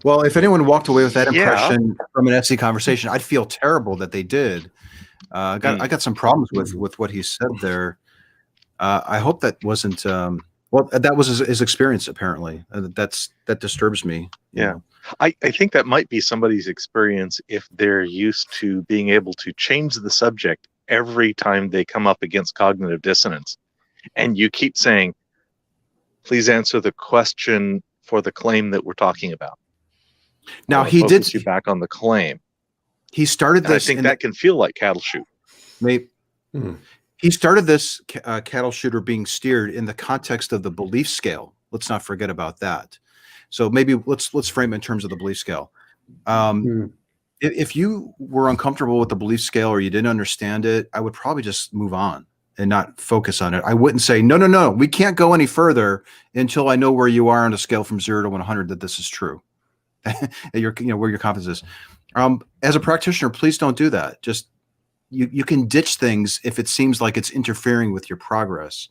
Well, if anyone walked away with that impression from an SE conversation, I'd feel terrible that they did. I got some problems with what he said there. I hope that wasn't. Well, that was his experience, apparently. That disturbs me. Yeah. I think that might be somebody's experience if they're used to being able to change the subject every time they come up against cognitive dissonance. And you keep saying, please answer the question for the claim that we're talking about. Now, he did focus you back on the claim. He started this. I think that can feel like cattle chute. Maybe. He started this cattle shooter being steered in the context of the belief scale. Let's not forget about that. So maybe let's frame it in terms of the belief scale. If you were uncomfortable with the belief scale or you didn't understand it, I would probably just move on and not focus on it. I wouldn't say, no, we can't go any further until I know where you are on a scale from 0 to 100 that this is true. where your confidence is. As a practitioner, please don't do that. Just you can ditch things if it seems like it's interfering with your progress.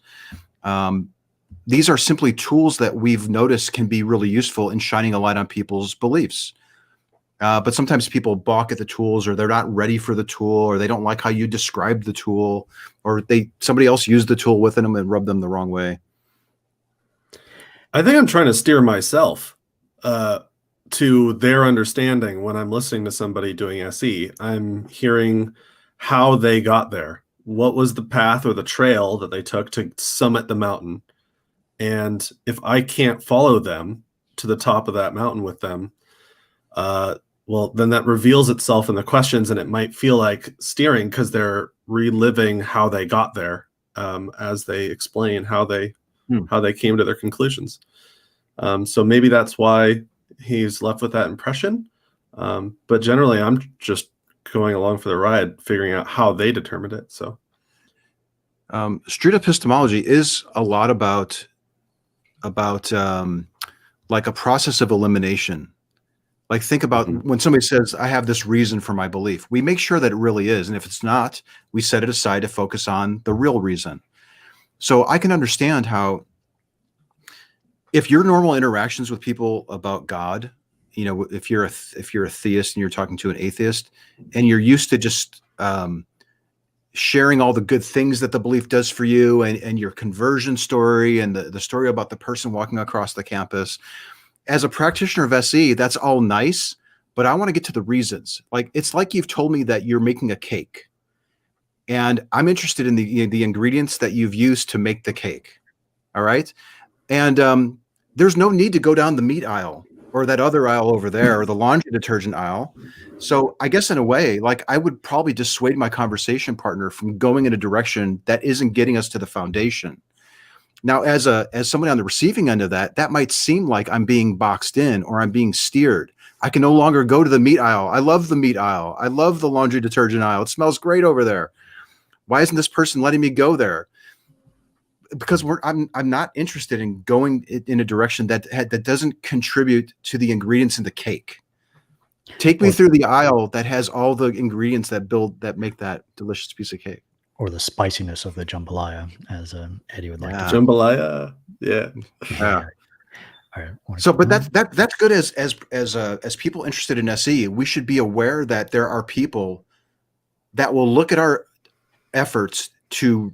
These are simply tools that we've noticed can be really useful in shining a light on people's beliefs. But sometimes people balk at the tools, or they're not ready for the tool, or they don't like how you describe the tool, or somebody else used the tool with them and rubbed them the wrong way. I think I'm trying to steer myself to their understanding when I'm listening to somebody doing SE. I'm hearing how they got there. What was the path or the trail that they took to summit the mountain? And if I can't follow them to the top of that mountain with them, well, then that reveals itself in the questions, and it might feel like steering because they're reliving how they got there as they explain how they came to their conclusions. So maybe that's why he's left with that impression. But generally, I'm just going along for the ride, figuring out how they determined it. So street epistemology is a lot about like a process of elimination. Like, think about when somebody says, I have this reason for my belief. We make sure that it really is. And if it's not, we set it aside to focus on the real reason. So I can understand how, if your normal interactions with people about God, if you're a theist and you're talking to an atheist, and you're used to just sharing all the good things that the belief does for you, and your conversion story, and the story about the person walking across the campus, as a practitioner of SE, that's all nice, but I want to get to the reasons. Like, it's like you've told me that you're making a cake, and I'm interested in the ingredients that you've used to make the cake. All right. And there's no need to go down the meat aisle or that other aisle over there, or the laundry detergent aisle. So I guess in a way, like, I would probably dissuade my conversation partner from going in a direction that isn't getting us to the foundation. Now, as somebody on the receiving end of that might seem like I'm being boxed in, or I'm being steered. I can no longer go to the meat aisle. I love the meat aisle. I love the laundry detergent aisle. It smells great over there. Why isn't this person letting me go there? Because I'm not interested in going in a direction that doesn't contribute to the ingredients in the cake. Take me through the aisle that has all the ingredients that make that delicious piece of cake. Or the spiciness of the jambalaya, as Eddie would like to. Jambalaya, yeah. All right. So, but that's good as people interested in SE. We should be aware that there are people that will look at our efforts to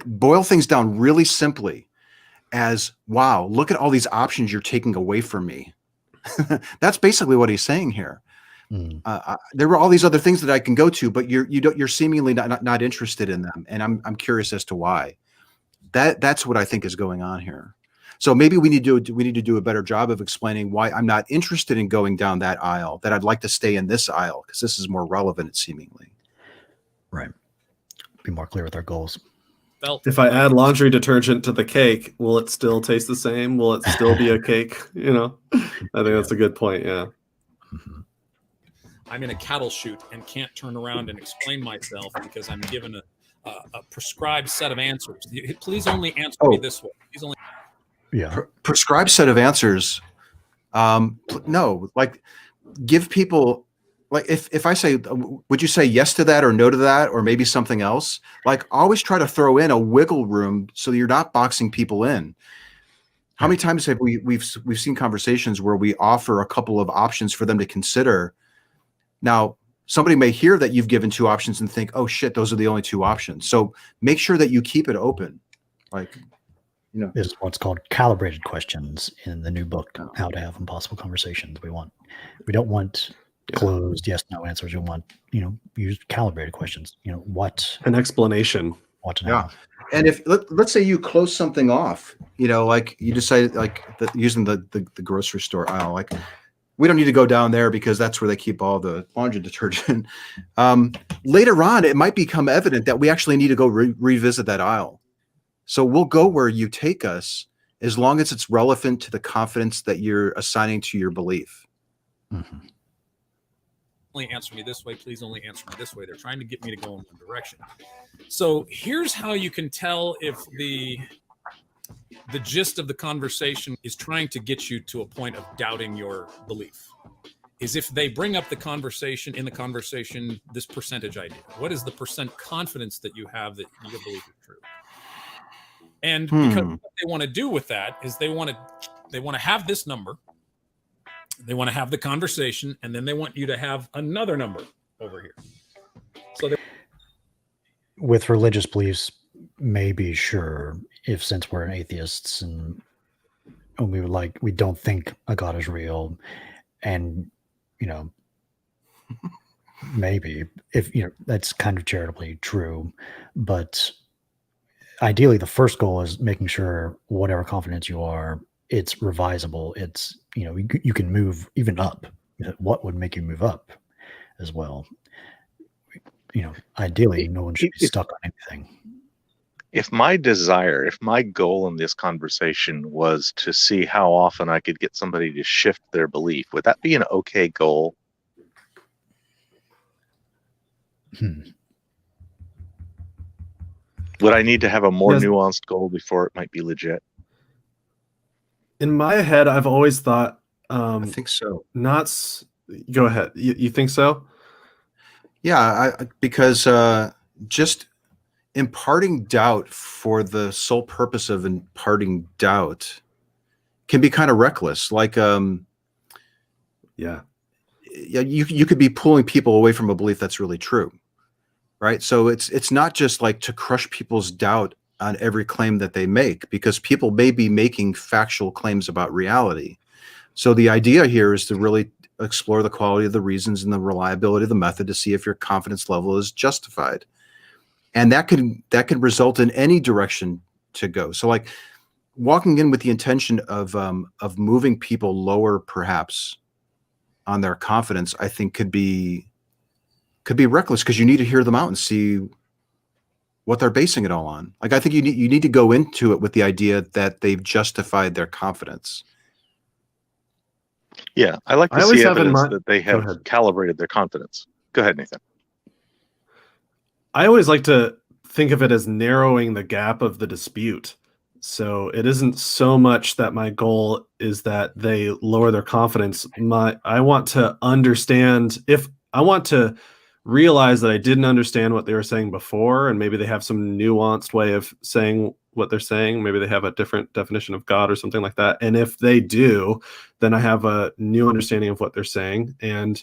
boil things down really simply as, wow, look at all these options you're taking away from me. That's basically what he's saying here. There were all these other things that I can go to, but you're seemingly not interested in them, and I'm curious as to why. That's what I think is going on here. So maybe we need to do a better job of explaining why I'm not interested in going down that aisle, that I'd like to stay in this aisle because this is more relevant, seemingly. Right. Be more clear with our goals. If I add laundry detergent to the cake, will it still taste the same? Will it still be a cake? I think that's a good point. Yeah. I'm in a cattle chute and can't turn around and explain myself because I'm given a prescribed set of answers. Please only answer me this way. Prescribed set of answers. No, like, give people, like, if I say, would you say yes to that or no to that, or maybe something else? Like, always try to throw in a wiggle room so you're not boxing people in. How many times have we've seen conversations where we offer a couple of options for them to consider? Now, somebody may hear that you've given two options and think, oh shit, those are the only two options. So make sure that you keep it open. Like, This is what's called calibrated questions in the new book, How to Have Impossible Conversations. We don't want closed yes, no answers. We want, use calibrated questions. What? An explanation. What to know. Yeah. And if let's say you close something off, like you decided, like using the grocery store aisle, like, we don't need to go down there because that's where they keep all the laundry detergent. Later on, it might become evident that we actually need to go revisit that aisle. So we'll go where you take us as long as it's relevant to the confidence that you're assigning to your belief. Only answer me this way. Please only answer me this way. They're trying to get me to go in one direction. So here's how you can tell if the the gist of the conversation is trying to get you to a point of doubting your belief. Is if they bring up the conversation, this percentage idea. What is the percent confidence that you have that your belief is true? And because what they want to do with that is they want to have this number, they want to have the conversation, and then they want you to have another number over here. So with religious beliefs, maybe sure, if since we're atheists and we don't think a God is real, and maybe if that's kind of charitably true, but ideally the first goal is making sure whatever confidence you are, it's revisable. It's you can move even up. What would make you move up as well? Ideally no one should be stuck on anything. If my goal in this conversation was to see how often I could get somebody to shift their belief, would that be an okay goal? Would I need to have a more nuanced goal before it might be legit? In my head, I've always thought. I think so. Go ahead. You think so? Yeah, because just imparting doubt for the sole purpose of imparting doubt can be kind of reckless. Like, you could be pulling people away from a belief that's really true, right? So it's not just like to crush people's doubt on every claim that they make, because people may be making factual claims about reality. So the idea here is to really explore the quality of the reasons and the reliability of the method to see if your confidence level is justified. And that can result in any direction to go. So like walking in with the intention of moving people lower perhaps on their confidence, I think could be reckless, because you need to hear them out and see what they're basing it all on. Like, I think you need to go into it with the idea that they've justified their confidence. Yeah, I like to see evidence that they have calibrated their confidence. Go ahead, Nathan. I always like to think of it as narrowing the gap of the dispute. So it isn't so much that my goal is that they lower their confidence. I want to understand, if I want to realize that I didn't understand what they were saying before, and maybe they have some nuanced way of saying what they're saying. Maybe they have a different definition of God or something like that. And if they do, then I have a new understanding of what they're saying. And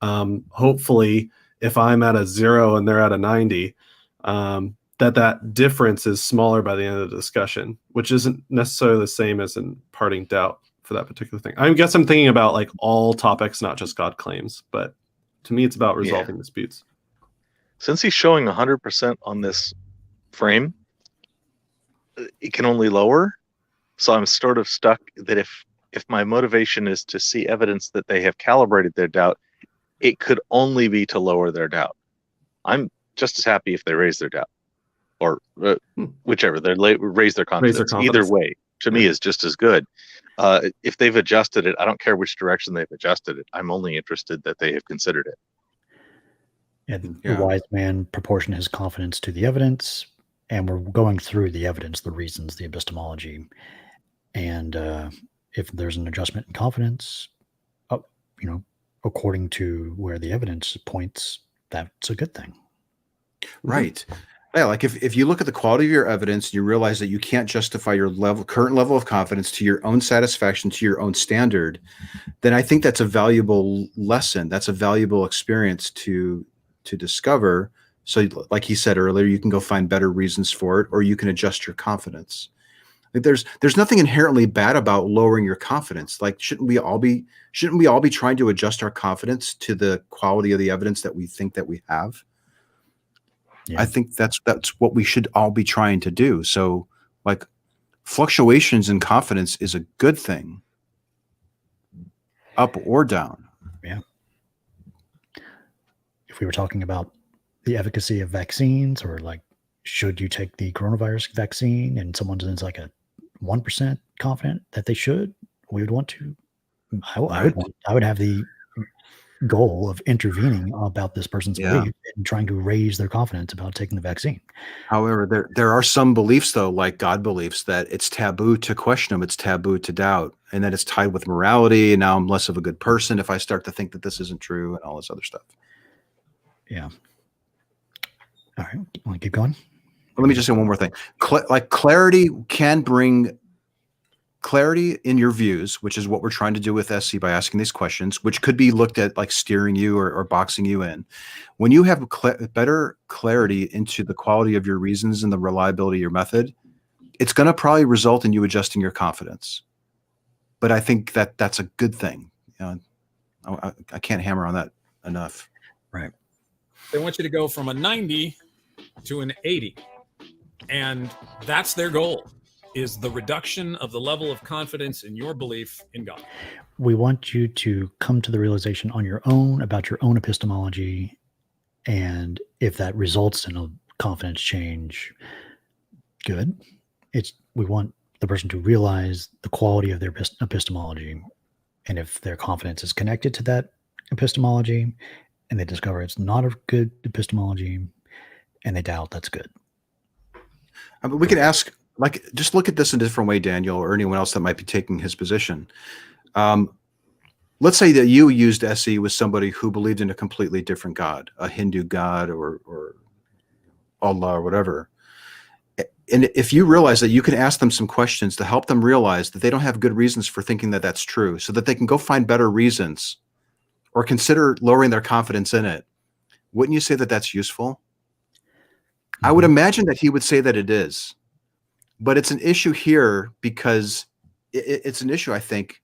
hopefully, if I'm at a 0 and they're at a 90, that difference is smaller by the end of the discussion, which isn't necessarily the same as imparting doubt for that particular thing. I guess I'm thinking about like all topics, not just God claims, but to me, it's about resolving disputes. Since he's showing 100% on this frame, it can only lower. So I'm sort of stuck that if my motivation is to see evidence that they have calibrated their doubt, it could only be to lower their doubt. I'm just as happy if they raise their doubt, or whichever, they raise their confidence. Either way, to me, is just as good. If they've adjusted it, I don't care which direction they've adjusted it. I'm only interested that they have considered it. The wise man proportioned his confidence to the evidence, and we're going through the evidence, the reasons, the epistemology, and if there's an adjustment in confidence, according to where the evidence points, that's a good thing. Right. Yeah, like if you look at the quality of your evidence and you realize that you can't justify your current level of confidence to your own satisfaction, to your own standard, then I think that's a valuable lesson. That's a valuable experience to discover. So like he said earlier, you can go find better reasons for it, or you can adjust your confidence. Like there's nothing inherently bad about lowering your confidence. Like shouldn't we all be trying to adjust our confidence to the quality of the evidence that we think that we have? Yeah. I think that's what we should all be trying to do. So like fluctuations in confidence is a good thing, up or down. Yeah. If we were talking about the efficacy of vaccines, or like, should you take the coronavirus vaccine, and someone's like a 1% confident that they should, we would want to, I would have the goal of intervening about this person's Yeah. belief and trying to raise their confidence about taking the vaccine. However, there are some beliefs, though, like God beliefs, that it's taboo to question them. It's taboo to doubt, and that it's tied with morality. And now I'm less of a good person if I start to think that this isn't true and all this other stuff. Yeah. All right. Want to keep going? Let me just say one more thing. Clarity can bring clarity in your views, which is what we're trying to do with SC by asking these questions, which could be looked at like steering you or boxing you in. When you have better clarity into the quality of your reasons and the reliability of your method, it's going to probably result in you adjusting your confidence. But I think that that's a good thing. You know, I can't hammer on that enough. Right. They want you to go from a 90 to an 80. And that's their goal, is the reduction of the level of confidence in your belief in God. We want you to come to the realization on your own about your own epistemology. And if that results in a confidence change, good. We want the person to realize the quality of their epistemology. And if their confidence is connected to that epistemology and they discover it's not a good epistemology and they doubt, that's good. But we could ask, like, just look at this in a different way, Daniel, or anyone else that might be taking his position. Let's say that you used SE with somebody who believed in a completely different God, a Hindu God or Allah or whatever. And if you realize that you can ask them some questions to help them realize that they don't have good reasons for thinking that that's true, so that they can go find better reasons or consider lowering their confidence in it, wouldn't you say that that's useful? I would imagine that he would say that it is, but it's an issue here because it's an issue, I think,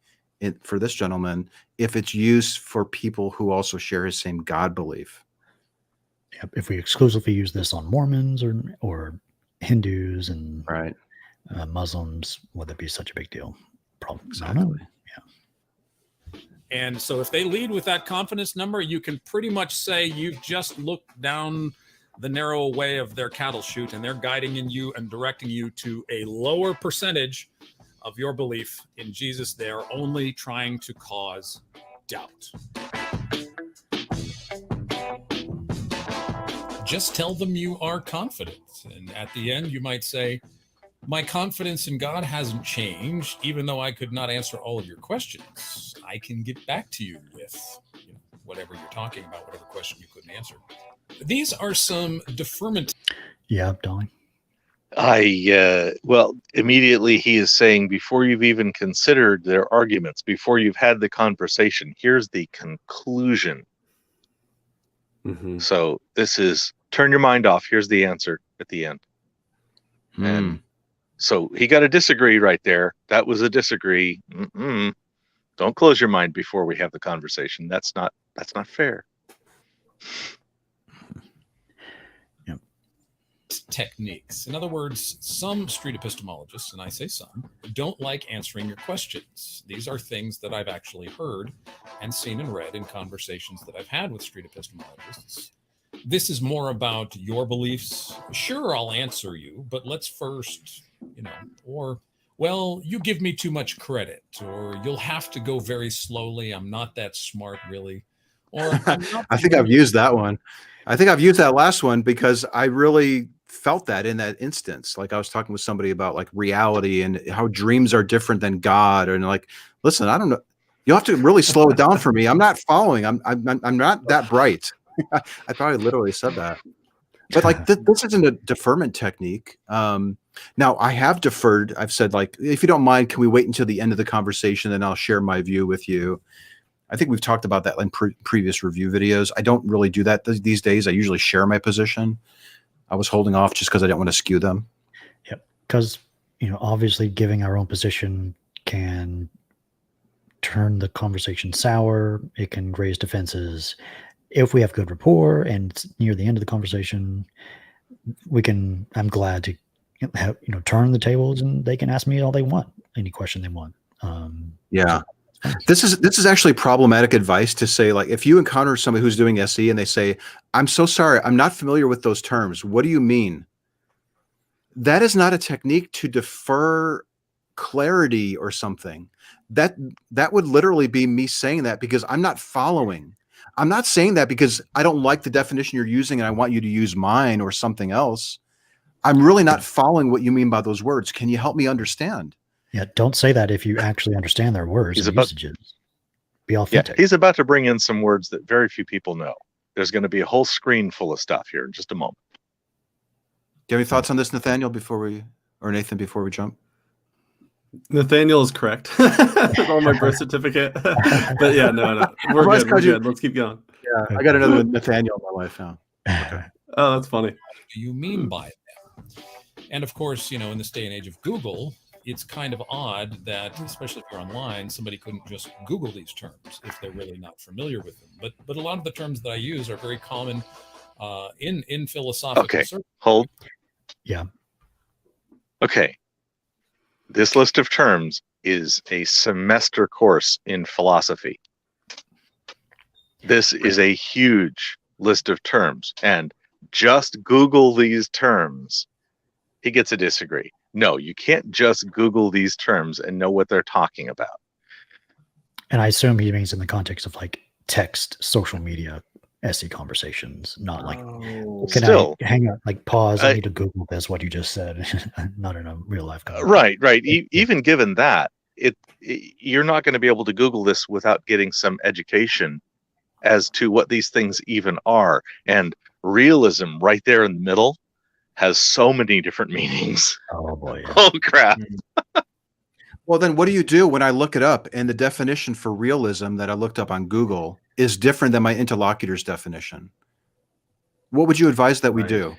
for this gentleman, if it's used for people who also share his same God belief. Yep. If we exclusively use this on Mormons or Hindus and Right. Muslims, would that be such a big deal? Probably. Exactly. Yeah. And so if they lead with that confidence number, you can pretty much say you've just looked down the narrow way of their cattle chute, and they're guiding in you and directing you to a lower percentage of your belief in Jesus. They're only trying to cause doubt. Just tell them you are confident. And at the end, you might say, my confidence in God hasn't changed, even though I could not answer all of your questions. I can get back to you with whatever you're talking about, whatever question you couldn't answer. These are some deferment. Yeah, Dali. Well, immediately he is saying, before you've even considered their arguments, before you've had the conversation, here's the conclusion. Mm-hmm. So this is, turn your mind off. Here's the answer at the end. And so he got a disagree right there. That was a disagree. Don't close your mind before we have the conversation. That's not fair. Techniques. In other words, some street epistemologists, and I say some, don't like answering your questions. These are things that I've actually heard and seen and read in conversations that I've had with street epistemologists. This is more about your beliefs. Sure, I'll answer you, but let's first, or, well, you give me too much credit, or you'll have to go very slowly. I'm not that smart, really. Or I think I've used that one. I think I've used that last one because I really felt that in that instance. Like I was talking with somebody about like reality and how dreams are different than God. And like, listen, I don't know. You have to really slow it down for me. I'm not following. I'm not that bright. I probably literally said that. But like this isn't a deferment technique. Now I have deferred. I've said like, if you don't mind, can we wait until the end of the conversation and I'll share my view with you? I think we've talked about that in previous review videos. I don't really do that these days. I usually share my position. I was holding off just because I didn't want to skew them. Yep. Because, obviously giving our own position can turn the conversation sour. It can raise defenses. If we have good rapport and it's near the end of the conversation, I'm glad to have, turn the tables and they can ask me all they want, any question they want. Yeah. This is actually problematic advice to say, like, if you encounter somebody who's doing SE and they say, I'm so sorry, I'm not familiar with those terms. What do you mean? That is not a technique to defer clarity or something. That would literally be me saying that because I'm not following. I'm not saying that because I don't like the definition you're using and I want you to use mine or something else. I'm really not following what you mean by those words. Can you help me understand? Yeah, don't say that if you actually understand their words and usages. Be Yeah, authentic. he's about to bring in some words that very few people know. There's going to be a whole screen full of stuff here in just a moment. Do you have any thoughts on this, Nathaniel, or Nathan, before we jump? Nathaniel is correct. It's on my birth certificate. But yeah, no. We're good. We're good. Let's keep going. Yeah, I got another Nathaniel in my life now. Okay. Oh, that's funny. What do you mean by that? And of course, you know, in this day and age of Google, it's kind of odd that, especially if you're online, somebody couldn't just Google these terms if they're really not familiar with them. But a lot of the terms that I use are very common in philosophical circles. Hold. Yeah. Okay. This list of terms is a semester course in philosophy. This is a huge list of terms, and just Google these terms. He gets a disagree. No, you can't just Google these terms and know what they're talking about. And I assume he means in the context of like text, social media, SE conversations, not like, can Still, I hang on, like pause, I need to Google this, what you just said, not in a real life conversation. Right. Even given that, you're not going to be able to Google this without getting some education as to what these things even are. And realism right there in the middle has so many different meanings. Oh boy. Yeah. Oh crap. Well, then what do you do when I look it up and the definition for realism that I looked up on Google is different than my interlocutor's definition? What would you advise that we do?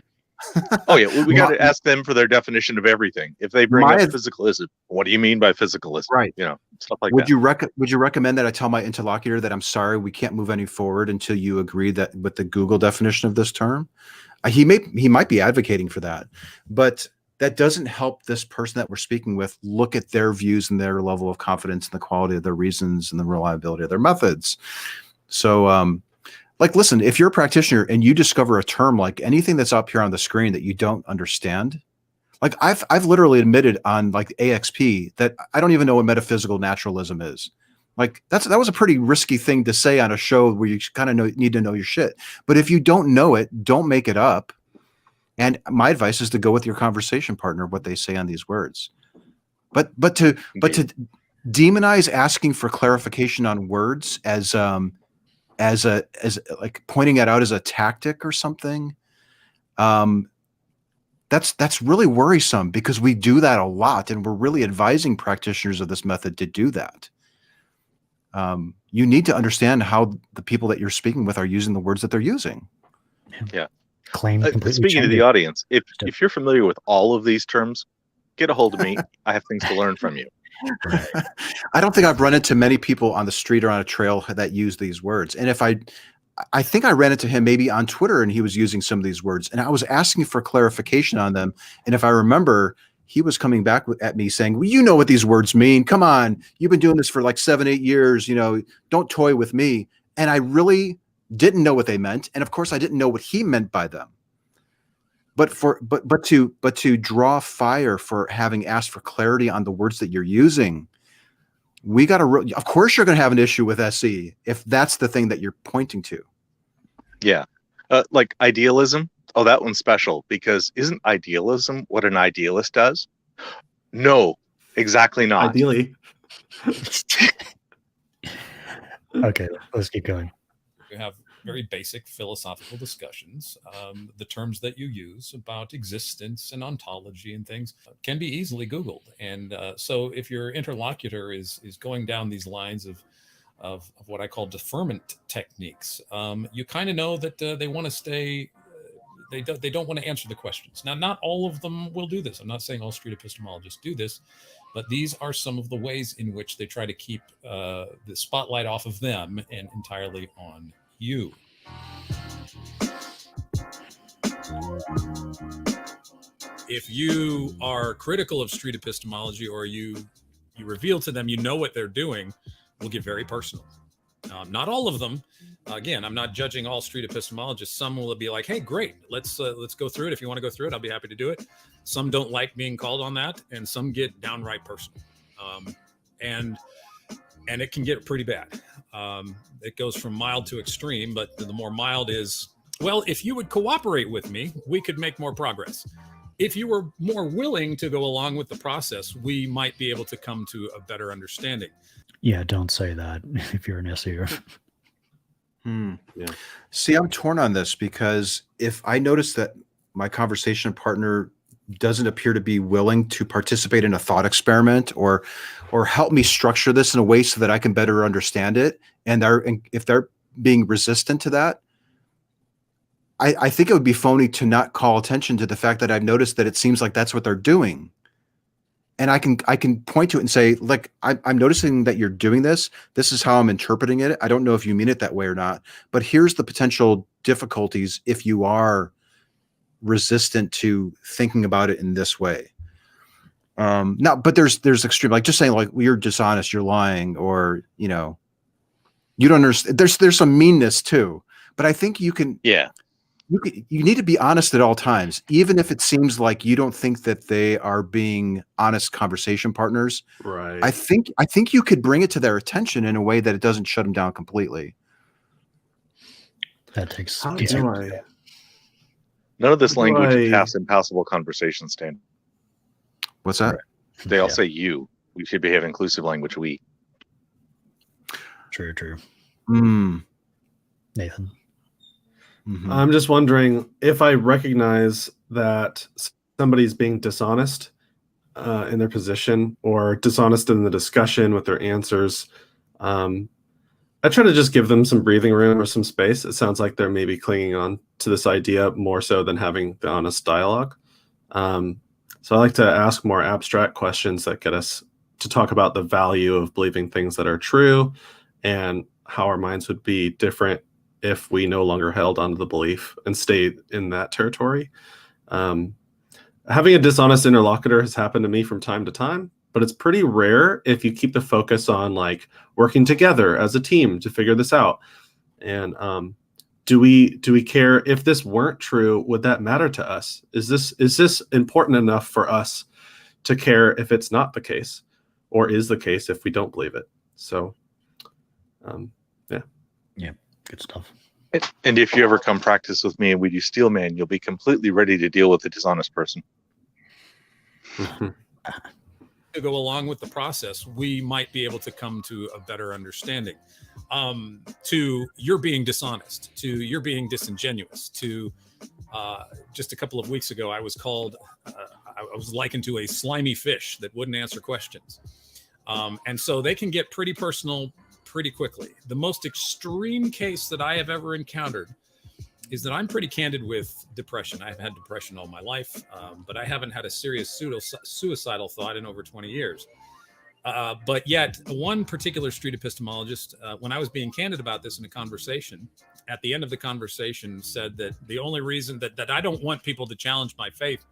Oh yeah, we got to ask them for their definition of everything. If they bring up physicalism, what do you mean by physicalism? Right. You know, stuff like would that. Would you recommend that I tell my interlocutor that I'm sorry, we can't move any forward until you agree that with the Google definition of this term? He might be advocating for that, but that doesn't help this person that we're speaking with look at their views and their level of confidence and the quality of their reasons and the reliability of their methods. So, like, listen, if you're a practitioner and you discover a term like anything that's up here on the screen that you don't understand, like I've literally admitted on like AXP that I don't even know what metaphysical naturalism is. Like that was a pretty risky thing to say on a show where you kind of need to know your shit. But if you don't know it, don't make it up. And my advice is to go with your conversation partner, what they say on these words. But to demonize asking for clarification on words as like pointing it out as a tactic or something, that's really worrisome because we do that a lot, and we're really advising practitioners of this method to do that. You need to understand how the people that you're speaking with are using the words that they're using. Yeah. Claim completely speaking to the audience, if you're familiar with all of these terms, get a hold of me. I have things to learn from you. I don't think I've run into many people on the street or on a trail that use these words. And if I think I ran into him maybe on Twitter and he was using some of these words and I was asking for clarification on them. And if I remember, he was coming back at me saying, well, you know what these words mean. Come on. You've been doing this for like 7-8 years. You know, don't toy with me. And I really didn't know what they meant. And of course I didn't know what he meant by them. But to draw fire for having asked for clarity on the words that you're using, we got to, of course you're going to have an issue with SE if that's the thing that you're pointing to. Yeah. Like idealism. Oh, that one's special because isn't idealism what an idealist does? No, exactly not. Ideally. Okay, let's keep going. You have very basic philosophical discussions. The terms that you use about existence and ontology and things can be easily Googled. And so if your interlocutor is going down these lines of what I call deferment techniques, you kind of know that they want to stay, they don't want to answer the questions. Now, not all of them will do this. I'm not saying all street epistemologists do this, but these are some of the ways in which they try to keep the spotlight off of them and entirely on you. If you are critical of street epistemology or you reveal to them you know what they're doing, will get very personal. Not all of them. Again, I'm not judging all street epistemologists. Some will be like, hey, great, let's go through it. If you want to go through it, I'll be happy to do it. Some don't like being called on that, and some get downright personal. And it can get pretty bad. It goes from mild to extreme, but the more mild is, well, if you would cooperate with me, we could make more progress. If you were more willing to go along with the process, we might be able to come to a better understanding. Yeah, don't say that if you're an SEer. Yeah. See, I'm torn on this because if I notice that my conversation partner doesn't appear to be willing to participate in a thought experiment or help me structure this in a way so that I can better understand it, and if they're being resistant to that, I think it would be phony to not call attention to the fact that I've noticed that it seems like that's what they're doing. And I can point to it and say, like, I'm noticing that you're doing this. This is how I'm interpreting it. I don't know if you mean it that way or not, but here's the potential difficulties if you are resistant to thinking about it in this way. Now, but there's extreme, like just saying like, well, you're dishonest, you're lying, or, you don't understand. There's some meanness too, but I think you can, you need to be honest at all times, even if it seems like you don't think that they are being honest conversation partners. Right. I think you could bring it to their attention in a way that it doesn't shut them down completely. That takes. How do I? None of this How do language I- casts impossible conversation standard. What's that? They all Yeah. say you. We should behave inclusive language. We. True. Mm. Nathan. Mhm. I'm just wondering if I recognize that somebody's being dishonest in their position or dishonest in the discussion with their answers. I try to just give them some breathing room or some space. It sounds like they're maybe clinging on to this idea more so than having the honest dialogue. So I like to ask more abstract questions that get us to talk about the value of believing things that are true and how our minds would be different if we no longer held onto the belief and stayed in that territory. Having a dishonest interlocutor has happened to me from time to time, but it's pretty rare if you keep the focus on like working together as a team to figure this out. And do we care if this weren't true? Would that matter to us? Is this important enough for us to care if it's not the case, or is the case if we don't believe it? So, Yeah, good stuff. And if you ever come practice with me and we do steel man, you'll be completely ready to deal with a dishonest person. To go along with the process, we might be able to come to a better understanding. To you're being dishonest, to you're being disingenuous, to just a couple of weeks ago, I was called, I was likened to a slimy fish that wouldn't answer questions. And so they can get pretty personal pretty quickly. The most extreme case that I have ever encountered is that I'm pretty candid with depression. I've had depression all my life, but I haven't had a serious suicidal thought in over 20 years. But yet, one particular street epistemologist, when I was being candid about this in a conversation, at the end of the conversation said that the only reason that I don't want people to challenge my faith,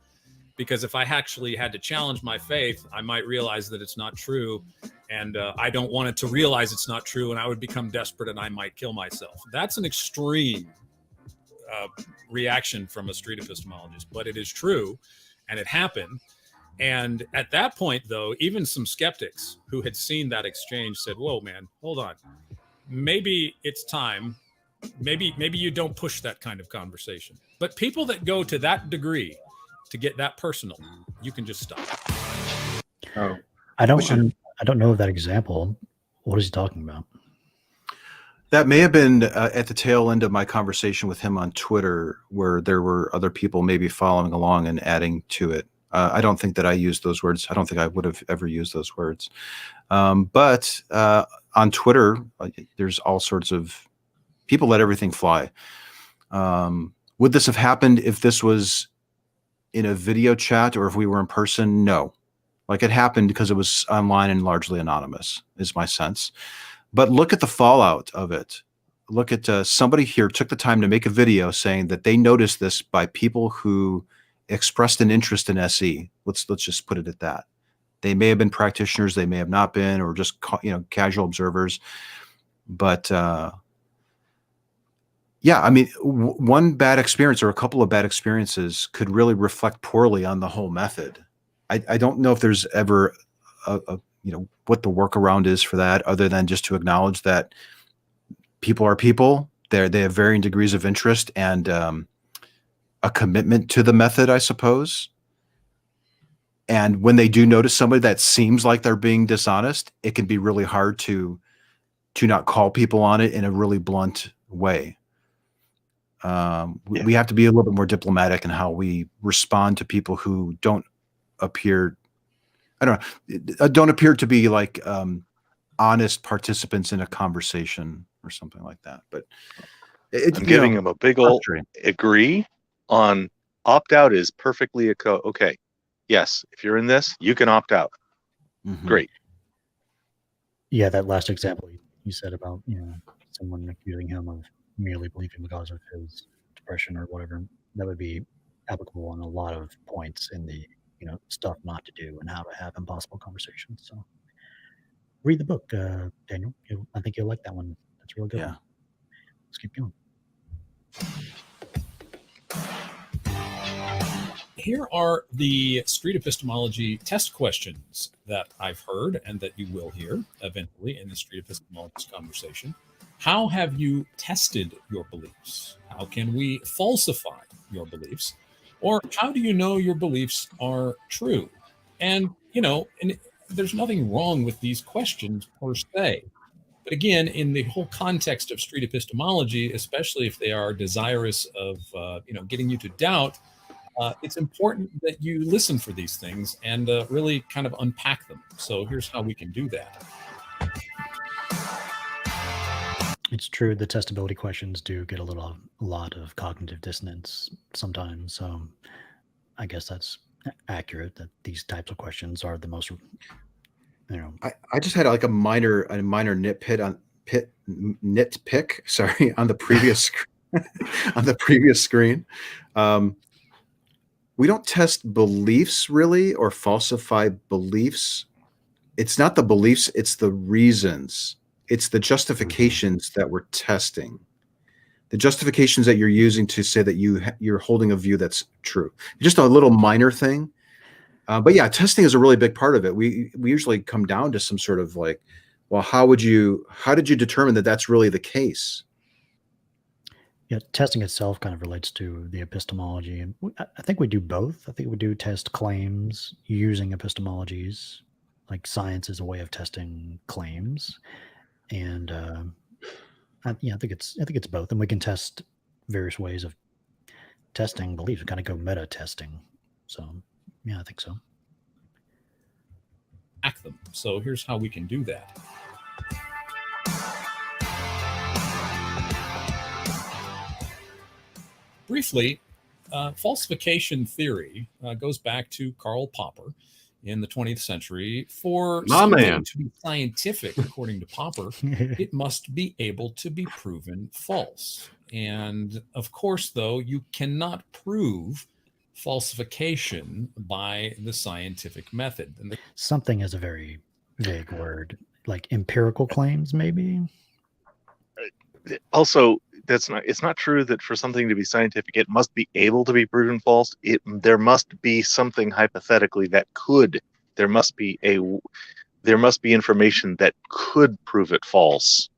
because if I actually had to challenge my faith, I might realize that it's not true. And I don't want it to realize it's not true, and I would become desperate and I might kill myself. That's an extreme reaction from a street epistemologist, but it is true and it happened. And at that point, though, even some skeptics who had seen that exchange said, whoa, man, hold on. Maybe it's time. Maybe you don't push that kind of conversation. But people that go to that degree to get that personal, you can just stop. Oh, I don't know that example. What is he talking about? that may have been at the tail end of my conversation with him on Twitter, where there were other people maybe following along and adding to it. I don't think that I used those words. I don't think I would have ever used those words. But on Twitter, there's all sorts of people let everything fly. Would this have happened if this was in a video chat or if we were in person? No. Like, it happened because it was online and largely anonymous, is my sense. But look at the fallout of it. Look at somebody here took the time to make a video saying that they noticed this by people who expressed an interest in SE. Let's just put it at that. They may have been practitioners, they may have not been, or just casual observers. But yeah, I mean, one bad experience or a couple of bad experiences could really reflect poorly on the whole method. I don't know if there's ever what the workaround is for that, other than just to acknowledge that people are people. They have varying degrees of interest and a commitment to the method, I suppose. And when they do notice somebody that seems like they're being dishonest, it can be really hard to not call people on it in a really blunt way. We have to be a little bit more diplomatic in how we respond to people who don't appear to be like honest participants in a conversation or something like that. But I'm giving them a big old agree on opt-out is perfectly okay. Yes, if you're in this, you can opt out. Mm-hmm. Great. Yeah, that last example you said about someone accusing him of merely believing because of his depression or whatever, that would be applicable on a lot of points in the stuff not to do and how to have impossible conversations. So read the book, Daniel. I think you'll like that one. That's a really good one. Let's keep going. Here are the street epistemology test questions that I've heard and that you will hear eventually in the street epistemologist conversation. How have you tested your beliefs? How can we falsify your beliefs? Or how do you know your beliefs are true? And, and there's nothing wrong with these questions per se. But again, in the whole context of street epistemology, especially if they are desirous of, getting you to doubt, it's important that you listen for these things and really kind of unpack them. So here's how we can do that. It's true. The testability questions do get a lot of cognitive dissonance sometimes. So I guess that's accurate that these types of questions are the most, I just had like a minor nitpick on the previous on the previous screen. We don't test beliefs really or falsify beliefs. It's not the beliefs, it's the reasons. It's the justifications that we're testing. The justifications that you're using to say that you're holding a view that's true. Just a little minor thing. But yeah, testing is a really big part of it. We usually come down to some sort of like, well, how did you determine that that's really the case? Yeah, testing itself kind of relates to the epistemology. And I think we do both. I think we do test claims using epistemologies. Like science is a way of testing claims. And I think it's both. And we can test various ways of testing beliefs. We kind of go meta testing. So yeah, I think so. Hack them. So here's how we can do that. Briefly, falsification theory goes back to Karl Popper in the 20th century. For something to be scientific, according to Popper, it must be able to be proven false. And of course, though, you cannot prove falsification by the scientific method. And something is a very vague word, like empirical claims, maybe. Also, it's not true that for something to be scientific, it must be able to be proven false. There must be something hypothetically that could. There must be information that could prove it false.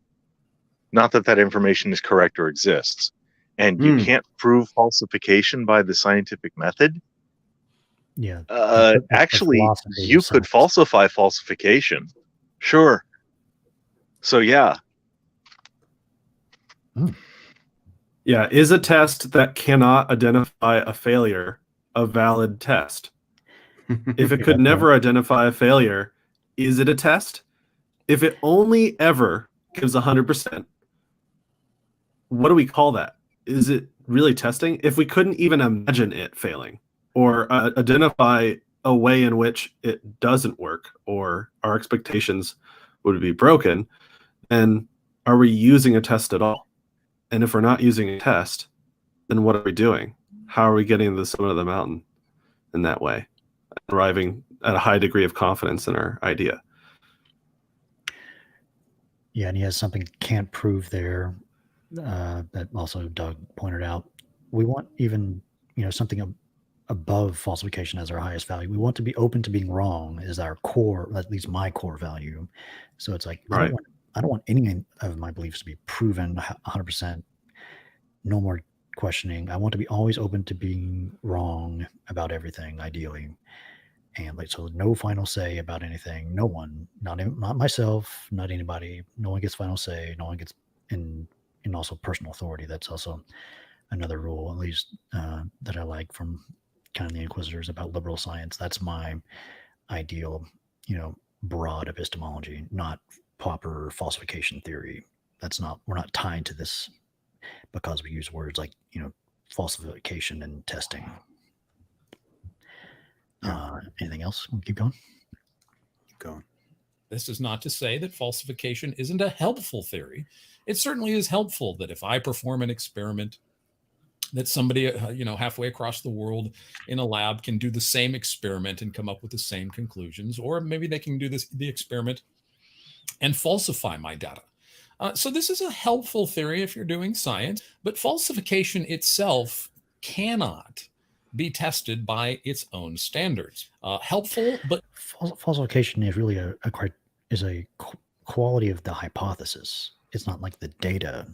Not that information is correct or exists. And you can't prove falsification by the scientific method. Yeah. Actually, you could falsify falsification. Sure. So yeah. Yeah, is a test that cannot identify a failure a valid test? If it could never identify a failure, is it a test? If it only ever gives 100%, what do we call that? Is it really testing? If we couldn't even imagine it failing or identify a way in which it doesn't work or our expectations would be broken, then are we using a test at all? And if we're not using a test, then what are we doing? How are we getting to the summit of the mountain in that way? Arriving at a high degree of confidence in our idea. Yeah, and he has something can't prove there that also Doug pointed out. We want even, something above falsification as our highest value. We want to be open to being wrong is our core, at least my core value. So it's like, right. I don't want any of my beliefs to be proven 100%. No more questioning. I want to be always open to being wrong about everything, ideally. And like, so no final say about anything. No one, not myself, not anybody. No one gets final say. No one gets in also personal authority. That's also another rule, at least that I like from kind of the Inquisitors about liberal science. That's my ideal, broad epistemology, not proper falsification theory. We're not tied to this because we use words like, falsification and testing. Anything else? We'll keep going. Keep going. This is not to say that falsification isn't a helpful theory. It certainly is helpful that if I perform an experiment, that somebody, halfway across the world in a lab can do the same experiment and come up with the same conclusions, or maybe they can do the experiment and falsify my data. So this is a helpful theory if you're doing science, but falsification itself cannot be tested by its own standards. Helpful, but falsification is really a quality of the hypothesis. It's not like the data.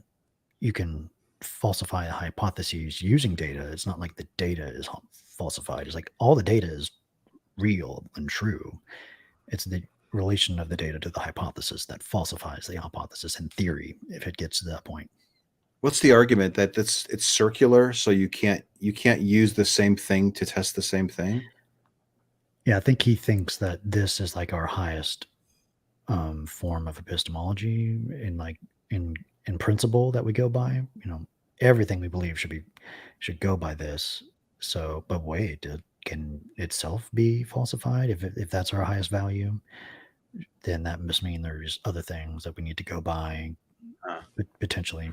You can falsify a hypothesis using data. It's not like the data is falsified. It's like all the data is real and true. It's the relation of the data to the hypothesis that falsifies the hypothesis in theory, if it gets to that point. What's the argument that it's circular, so you can't use the same thing to test the same thing? Yeah, I think he thinks that this is like our highest form of epistemology in principle that we go by. Everything we believe should go by this. So, but wait, can itself be falsified? If that's our highest value, then that must mean there's other things that we need to go by, potentially.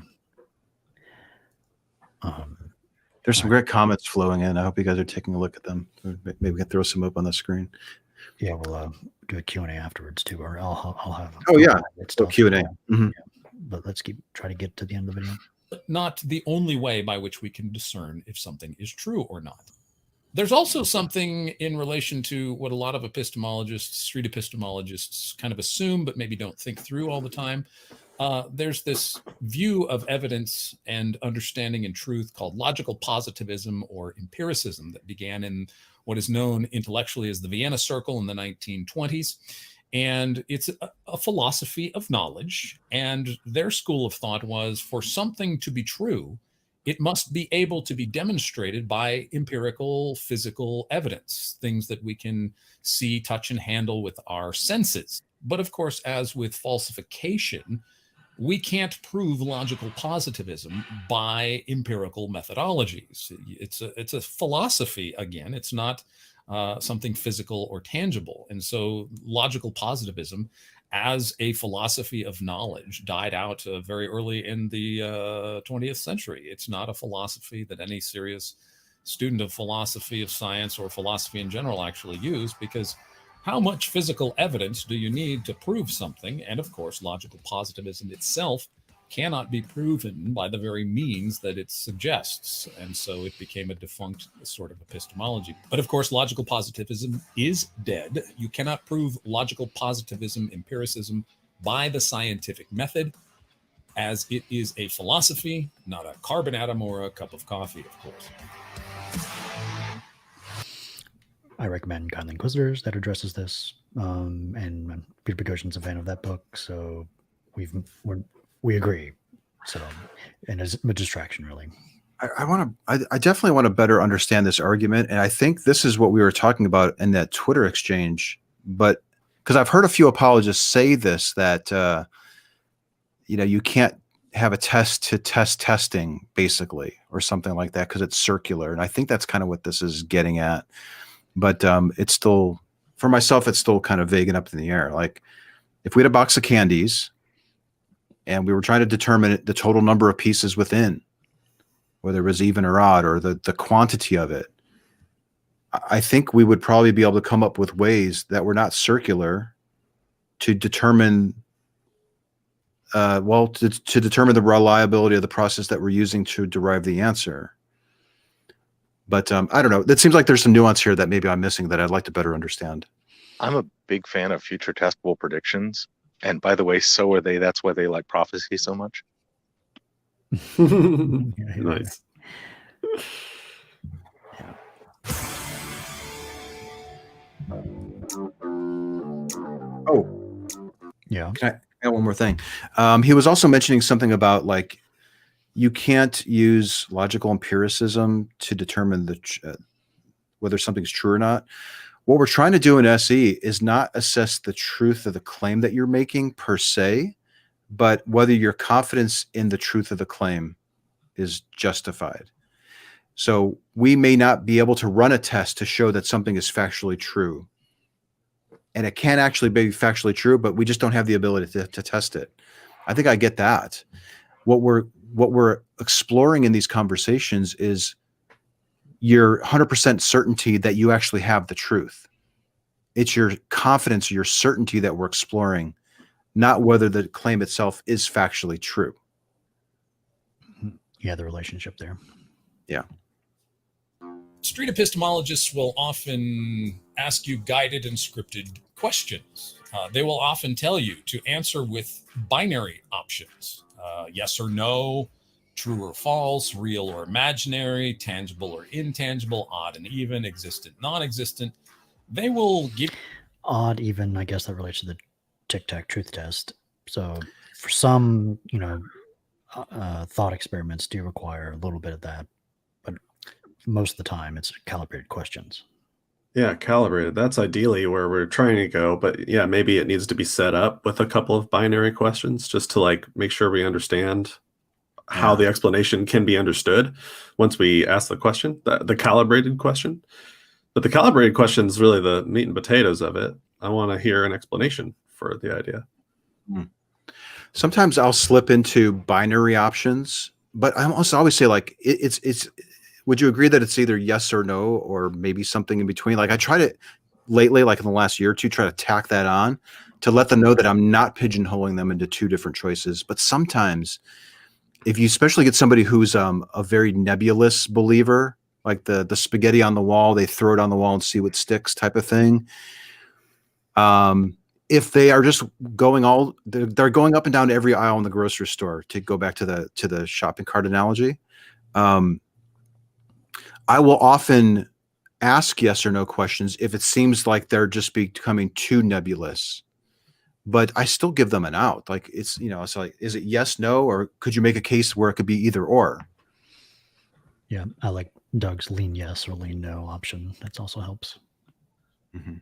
There's some great comments flowing in. I hope you guys are taking a look at them. Maybe we can throw some up on the screen. Yeah, we'll do a Q&A afterwards too, or I'll have. Oh yeah, it's still Q&A. Mm-hmm. Yeah. But let's try to get to the end of the video. Not the only way by which we can discern if something is true or not. There's also something in relation to what a lot of street epistemologists kind of assume, but maybe don't think through all the time. There's this view of evidence and understanding and truth called logical positivism or empiricism that began in what is known intellectually as the Vienna Circle in the 1920s. And it's a philosophy of knowledge. And their school of thought was, for something to be true, it must be able to be demonstrated by empirical physical evidence, things that we can see, touch, and handle with our senses. But of course, as with falsification, we can't prove logical positivism by empirical methodologies. It's a philosophy, again. It's not something physical or tangible. And so logical positivism as a philosophy of knowledge died out very early in the 20th century. It's not a philosophy that any serious student of philosophy of science or philosophy in general actually use, because how much physical evidence do you need to prove something? And of course, logical positivism itself cannot be proven by the very means that it suggests. And so it became a defunct sort of epistemology. But of course, logical positivism is dead. You cannot prove logical positivism, empiricism, by the scientific method, as it is a philosophy, not a carbon atom or a cup of coffee, of course. I recommend Kind Inquisitors that addresses this, and Peter Boghossian's a fan of that book, so we agree. So, and it's a distraction, really. I definitely want to better understand this argument, and I think this is what we were talking about in that Twitter exchange. But because I've heard a few apologists say this, that you can't have a test to test testing, basically, or something like that, because it's circular, and I think that's kind of what this is getting at. But it's still, for myself, it's still kind of vague and up in the air. Like, if we had a box of candies and we were trying to determine the total number of pieces within, whether it was even or odd, or the quantity of it, I think we would probably be able to come up with ways that were not circular to determine, to determine the reliability of the process that we're using to derive the answer. But I don't know. It seems like there's some nuance here that maybe I'm missing that I'd like to better understand. I'm a big fan of future testable predictions. And by the way, so are they. That's why they like prophecy so much. Nice. Oh, Yeah. I got one more thing. He was also mentioning something about like you can't use logical empiricism to determine whether something's true or not. What we're trying to do in SE is not assess the truth of the claim that you're making per se, but whether your confidence in the truth of the claim is justified. So we may not be able to run a test to show that something is factually true. And it can actually be factually true, but we just don't have the ability to test it. I think I get that. What we're exploring in these conversations is your 100% certainty that you actually have the truth. It's your confidence, your certainty that we're exploring, not whether the claim itself is factually true. Yeah, the relationship there. Yeah. Street epistemologists will often ask you guided and scripted questions. They will often tell you to answer with binary options, yes or no, true or false, real or imaginary, tangible or intangible, odd and even, existent, non-existent. They will give Odd, even, I guess that relates to the tic-tac truth test. So for some, thought experiments do require a little bit of that, but most of the time it's calibrated questions. Yeah, calibrated. That's ideally where we're trying to go. But yeah, maybe it needs to be set up with a couple of binary questions just to like make sure we understand how the explanation can be understood once we ask the question, the calibrated question. But the calibrated question is really the meat and potatoes of it. I want to hear an explanation for the idea. Sometimes I'll slip into binary options, but I always say like it's would you agree that it's either yes or no, or maybe something in between? Like I try to lately, like in the last year or two, try to tack that on to let them know that I'm not pigeonholing them into two different choices. But sometimes if you especially get somebody who's a very nebulous believer, like the spaghetti on the wall, they throw it on the wall and see what sticks type of thing. If they are just going they're going up and down every aisle in the grocery store, to go back to the shopping cart analogy. I will often ask yes or no questions if it seems like they're just becoming too nebulous, but I still give them an out. Like it's like, is it yes, no, or could you make a case where it could be either or? Yeah, I like Doug's lean yes or lean no option. That also helps. Mm-hmm.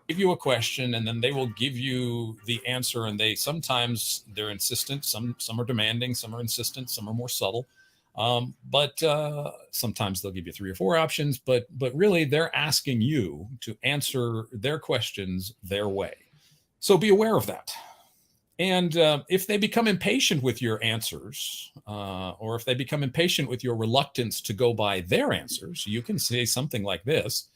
Give you a question and then they will give you the answer, and sometimes they're insistent, some are demanding, some are insistent, some are more subtle, but sometimes they'll give you 3 or 4 options, but really they're asking you to answer their questions their way. So be aware of that. And if they become impatient with your answers, or if they become impatient with your reluctance to go by their answers, you can say something like this: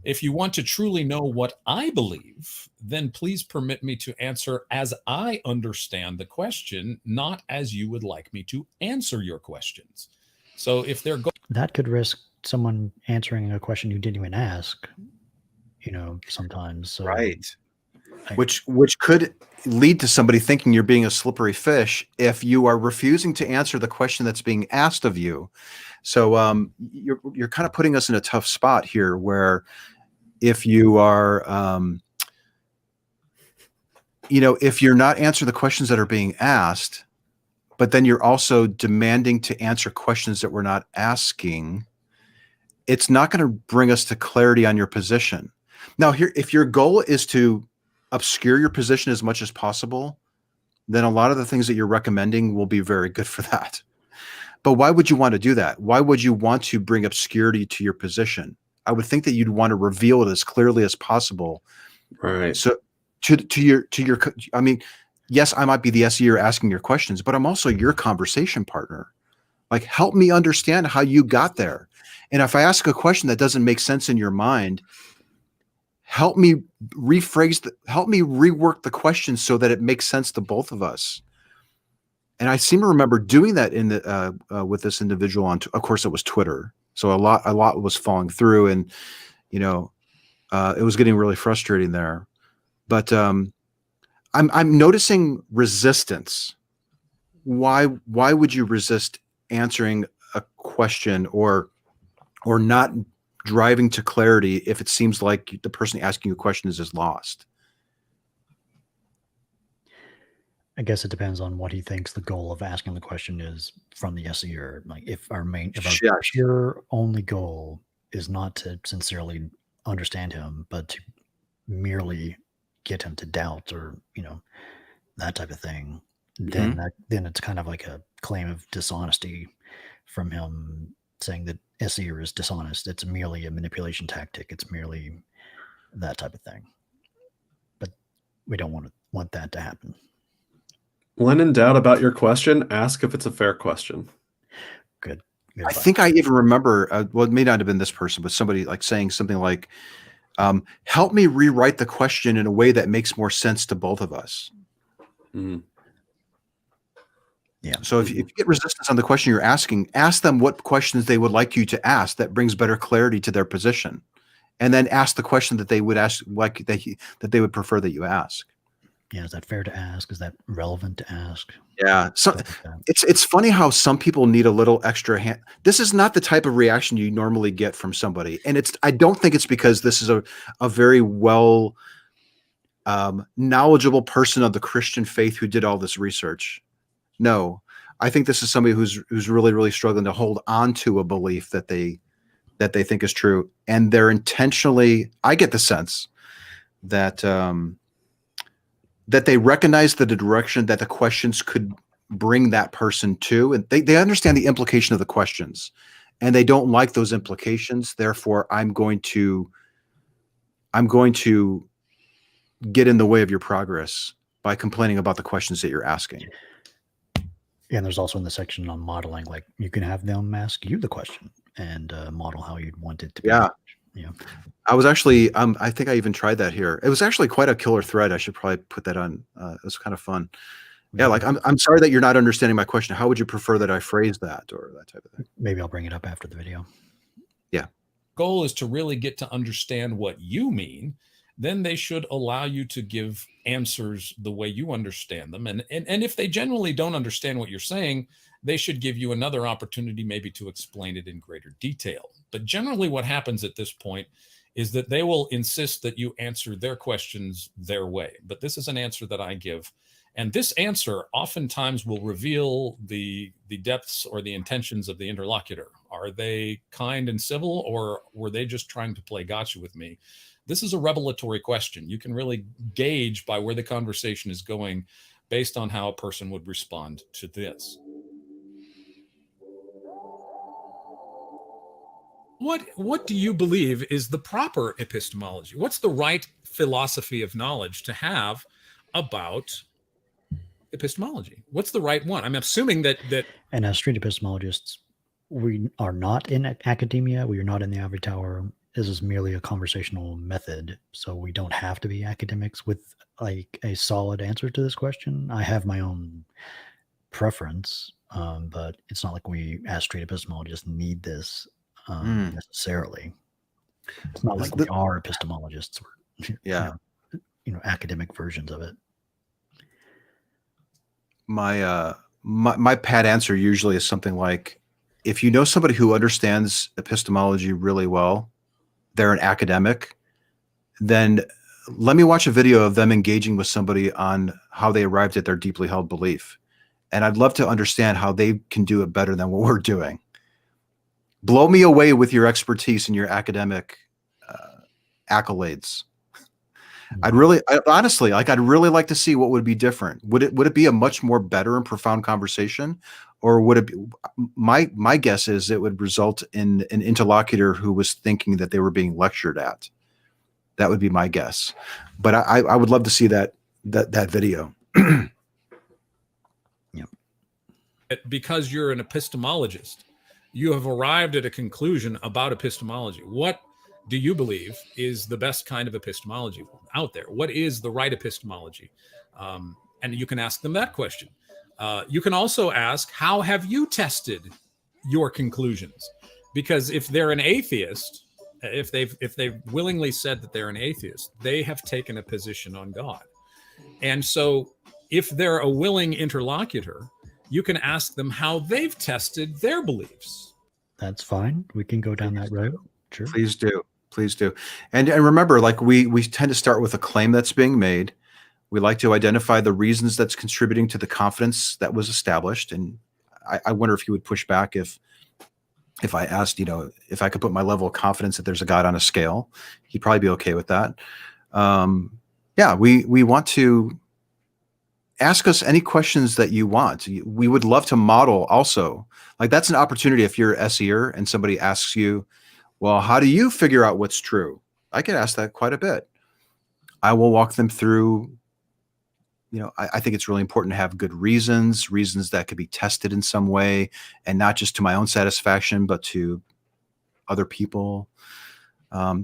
if you want to truly know what I believe, then please permit me to answer as I understand the question, not as you would like me to answer your questions. So if they're that could risk someone answering a question you didn't even ask, sometimes. So, right. Which could lead to somebody thinking you're being a slippery fish if you are refusing to answer the question that's being asked of you. So you're kind of putting us in a tough spot here, where if you are, if you're not answering the questions that are being asked, but then you're also demanding to answer questions that we're not asking, it's not going to bring us to clarity on your position. Now, here, if your goal is to obscure your position as much as possible, then a lot of the things that you're recommending will be very good for that. But why would you want to do that? Why would you want to bring obscurity to your position? I would think that you'd want to reveal it as clearly as possible. Right. So to your, I mean, yes, I might be the SE you're asking your questions, but I'm also your conversation partner. Like, help me understand how you got there. And if I ask a question that doesn't make sense in your mind, help me rework the question so that it makes sense to both of us. And I seem to remember doing that in the with this individual on, of course, it was Twitter. So a lot was falling through, and it was getting really frustrating there. But I'm noticing resistance. Why would you resist answering a question or not driving to clarity if it seems like the person asking you a question is lost? I guess it depends on what he thinks the goal of asking the question is from the SEer. Like if our pure only goal is not to sincerely understand him, but to merely get him to doubt or, that type of thing, then it's kind of like a claim of dishonesty from him saying that SEer is dishonest. It's merely a manipulation tactic. It's merely that type of thing. But we don't want that to happen. When in doubt about your question, ask if it's a fair question. Good. I think I even remember, well, it may not have been this person, but somebody like saying something like, help me rewrite the question in a way that makes more sense to both of us. Mm. Yeah. So if you get resistance on the question you're asking, ask them what questions they would like you to ask that brings better clarity to their position. And then ask the question that they would ask, like that they would prefer that you ask. Yeah, is that fair to ask? Is that relevant to ask? Yeah. So it's funny how some people need a little extra hand. This is not the type of reaction you normally get from somebody. And I don't think it's because this is a very well knowledgeable person of the Christian faith who did all this research. No, I think this is somebody who's really, really struggling to hold on to a belief that they think is true. And they're intentionally, I get the sense that that they recognize the direction that the questions could bring that person to, and they understand the implication of the questions, and they don't like those implications. Therefore, I'm going to get in the way of your progress by complaining about the questions that you're asking. Yeah, and there's also in the section on modeling, like you can have them ask you the question and model how you'd want it to be. Yeah. Yeah. I was actually, I think I even tried that here. It was actually quite a killer thread. I should probably put that on. It was kind of fun. Yeah, like I'm sorry that you're not understanding my question. How would you prefer that I phrase that, or that type of thing? Maybe I'll bring it up after the video. Yeah. Goal is to really get to understand what you mean. Then they should allow you to give answers the way you understand them. And if they generally don't understand what you're saying, they should give you another opportunity maybe to explain it in greater detail. But generally what happens at this point is that they will insist that you answer their questions their way. But this is an answer that I give. And this answer oftentimes will reveal the depths or the intentions of the interlocutor. Are they kind and civil, or were they just trying to play gotcha with me? This is a revelatory question. You can really gauge by where the conversation is going based on how a person would respond to this. What do you believe is the proper epistemology? What's the right philosophy of knowledge to have about epistemology? What's the right one? I'm assuming that and as street epistemologists, we are not in academia. We are not in the ivory tower. This is merely a conversational method, so we don't have to be academics with like a solid answer to this question. I have my own preference, but it's not like we as street epistemologists need this necessarily. It's not like we are epistemologists or Yeah. Academic versions of it. My pat answer usually is something like, if you know somebody who understands epistemology really well, they're an academic, then let me watch a video of them engaging with somebody on how they arrived at their deeply held belief. And I'd love to understand how they can do it better than what we're doing. Blow me away with your expertise and your academic accolades. I'd really like to see what would be different. Would it be a much more better and profound conversation, or would it be? My guess is it would result in an interlocutor who was thinking that they were being lectured at. That would be my guess, but I would love to see that video. Yeah. Because you're an epistemologist, you have arrived at a conclusion about epistemology. What do you believe is the best kind of epistemology out there? What is the right epistemology? And you can ask them that question. You can also ask, how have you tested your conclusions? Because if they're an atheist, if they've willingly said that they're an atheist, they have taken a position on God. And so if they're a willing interlocutor, you can ask them how they've tested their beliefs. That's fine. We can go down that road. Sure. Please do. Please do. And remember, like we tend to start with a claim that's being made. We like to identify the reasons that's contributing to the confidence that was established. And I wonder if you would push back if I asked, if I could put my level of confidence that there's a God on a scale. He'd probably be okay with that. Yeah, we want to ask us any questions that you want. We would love to model also. Like, that's an opportunity if you're an SEer and somebody asks you, well, how do you figure out what's true? I get asked that quite a bit. I will walk them through, I think it's really important to have good reasons that could be tested in some way, and not just to my own satisfaction, but to other people.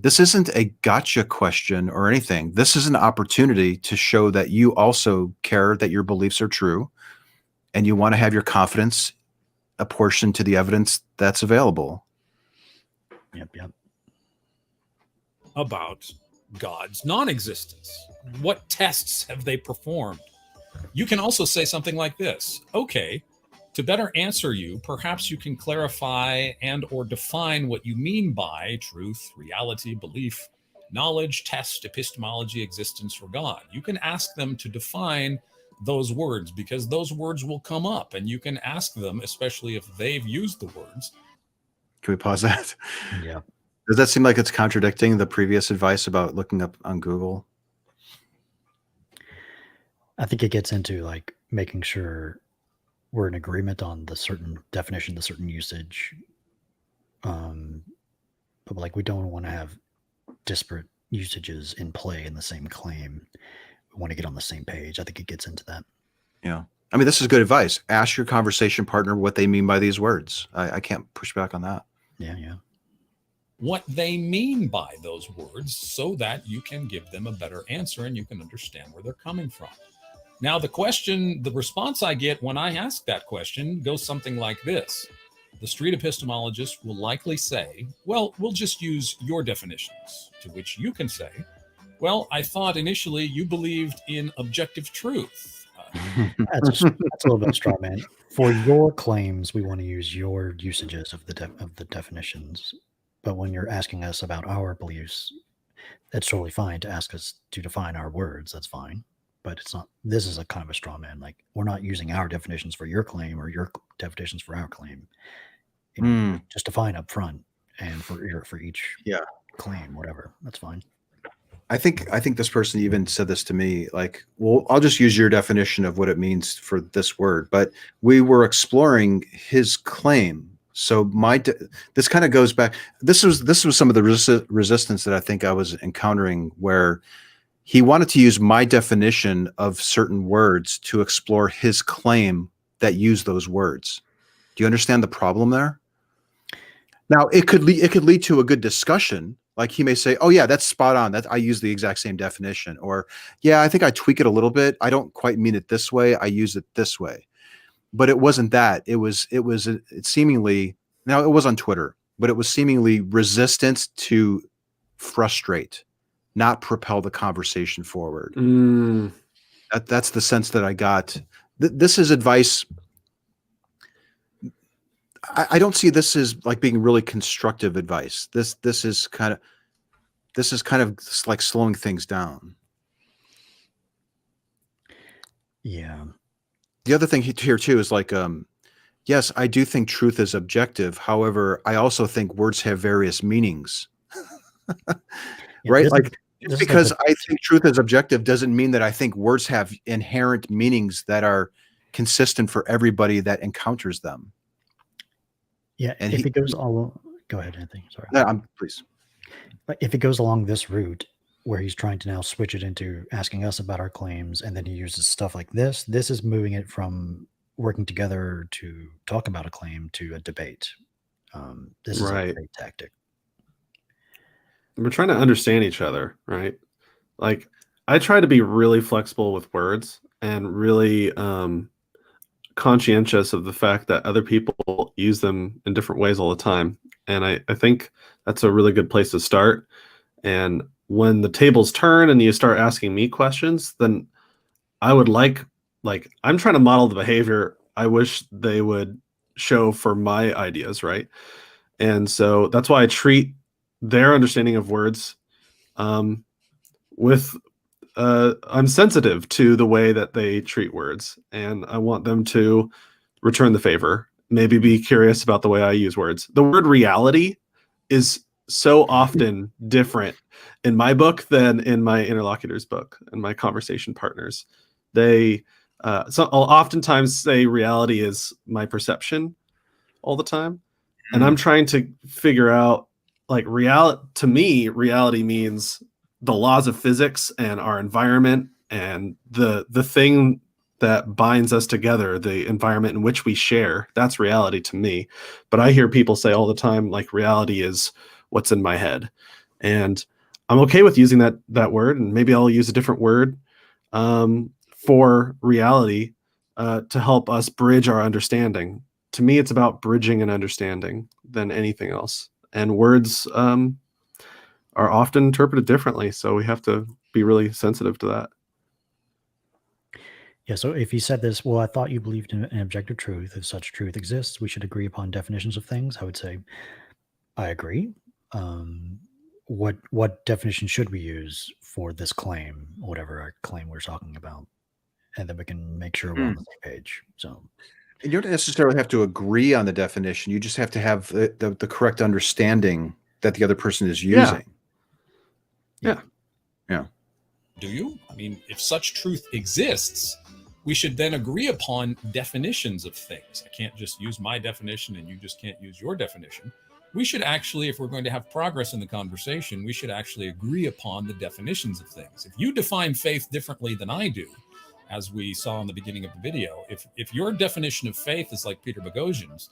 This isn't a gotcha question or anything. This is an opportunity to show that you also care that your beliefs are true, and you want to have your confidence apportioned to the evidence that's available. Yep. About God's non-existence. What tests have they performed? You can also say something like this. Okay, to better answer you, perhaps you can clarify and or define what you mean by truth, reality, belief, knowledge, test, epistemology, existence, or God. You can ask them to define those words, because those words will come up, and you can ask them, especially if they've used the words. Can we pause that? Yeah. Does that seem like it's contradicting the previous advice about looking up on Google? I think it gets into like making sure we're in agreement on the certain definition, the certain usage. But like, we don't want to have disparate usages in play in the same claim. We want to get on the same page. I think it gets into that. Yeah. I mean, this is good advice. Ask your conversation partner what they mean by these words. I can't push back on that. Yeah. What they mean by those words, so that you can give them a better answer and you can understand where they're coming from. Now, the response I get when I ask that question goes something like this. The street epistemologist will likely say, well, we'll just use your definitions, to which you can say, well, I thought initially you believed in objective truth. That's a little bit of straw man. For your claims, we want to use your usages of the definitions. But when you're asking us about our beliefs, that's totally fine to ask us to define our words. That's fine. But it's not, this is a kind of a straw man. Like, we're not using our definitions for your claim or your definitions for our claim. Just define up front, and for each claim, whatever. That's fine. I think this person even said this to me, like, well, I'll just use your definition of what it means for this word. But we were exploring his claim. So this kind of goes back. This was some of the resistance that I think I was encountering, where he wanted to use my definition of certain words to explore his claim that used those words. Do you understand the problem there? Now, it could lead to a good discussion. Like, he may say, oh yeah, that's spot on. That I use the exact same definition. Or, yeah, I think I tweak it a little bit. I don't quite mean it this way. I use it this way. But it wasn't that. It seemingly, now it was on Twitter, but it was seemingly resistant to frustrate, not propel the conversation forward. That's the sense that I got. This is advice. I don't see this as like being really constructive advice. This is kind of like slowing things down. Yeah. The other thing here too is like, yes, I do think truth is objective. However, I also think words have various meanings. Right? Like, just because I think truth is objective doesn't mean that I think words have inherent meanings that are consistent for everybody that encounters them. Yeah, and if it goes all, go ahead, Anthony. Sorry. No, please. But if it goes along this route, where he's trying to now switch it into asking us about our claims, and then he uses stuff like this is moving it from working together to talk about a claim to a debate. This is a great tactic. We're trying to understand each other, right? Like, I try to be really flexible with words and really conscientious of the fact that other people use them in different ways all the time. And I think that's a really good place to start. And when the tables turn and you start asking me questions, then I would like I'm trying to model the behavior I wish they would show for my ideas, right? And so that's why I treat their understanding of words with I'm sensitive to the way that they treat words, and I want them to return the favor. Maybe be curious about the way I use words. The word reality is so often different in my book than in my interlocutor's book and my conversation partners. They so I'll oftentimes say reality is my perception all the time. And I'm trying to figure out, like, to me, reality means the laws of physics and our environment and the thing that binds us together, the environment in which we share. That's reality to me. But I hear people say all the time, like, reality is what's in my head. And I'm okay with using that word, and maybe I'll use a different word for reality to help us bridge our understanding. To me, it's about bridging an understanding than anything else. And words are often interpreted differently, so we have to be really sensitive to that. Yeah, so if you said this, well, I thought you believed in an objective truth. If such truth exists, we should agree upon definitions of things. I would say, I agree. What definition should we use for this claim, whatever our claim we're talking about? And then we can make sure we're on the same page. So, and you don't necessarily have to agree on the definition. You just have to have the correct understanding that the other person is using. Yeah. Do you? I mean, if such truth exists, we should then agree upon definitions of things. I can't just use my definition and you just can't use your definition. We should actually, if we're going to have progress in the conversation, we should actually agree upon the definitions of things. If you define faith differently than I do, as we saw in the beginning of the video, if your definition of faith is like Peter Boghossian's,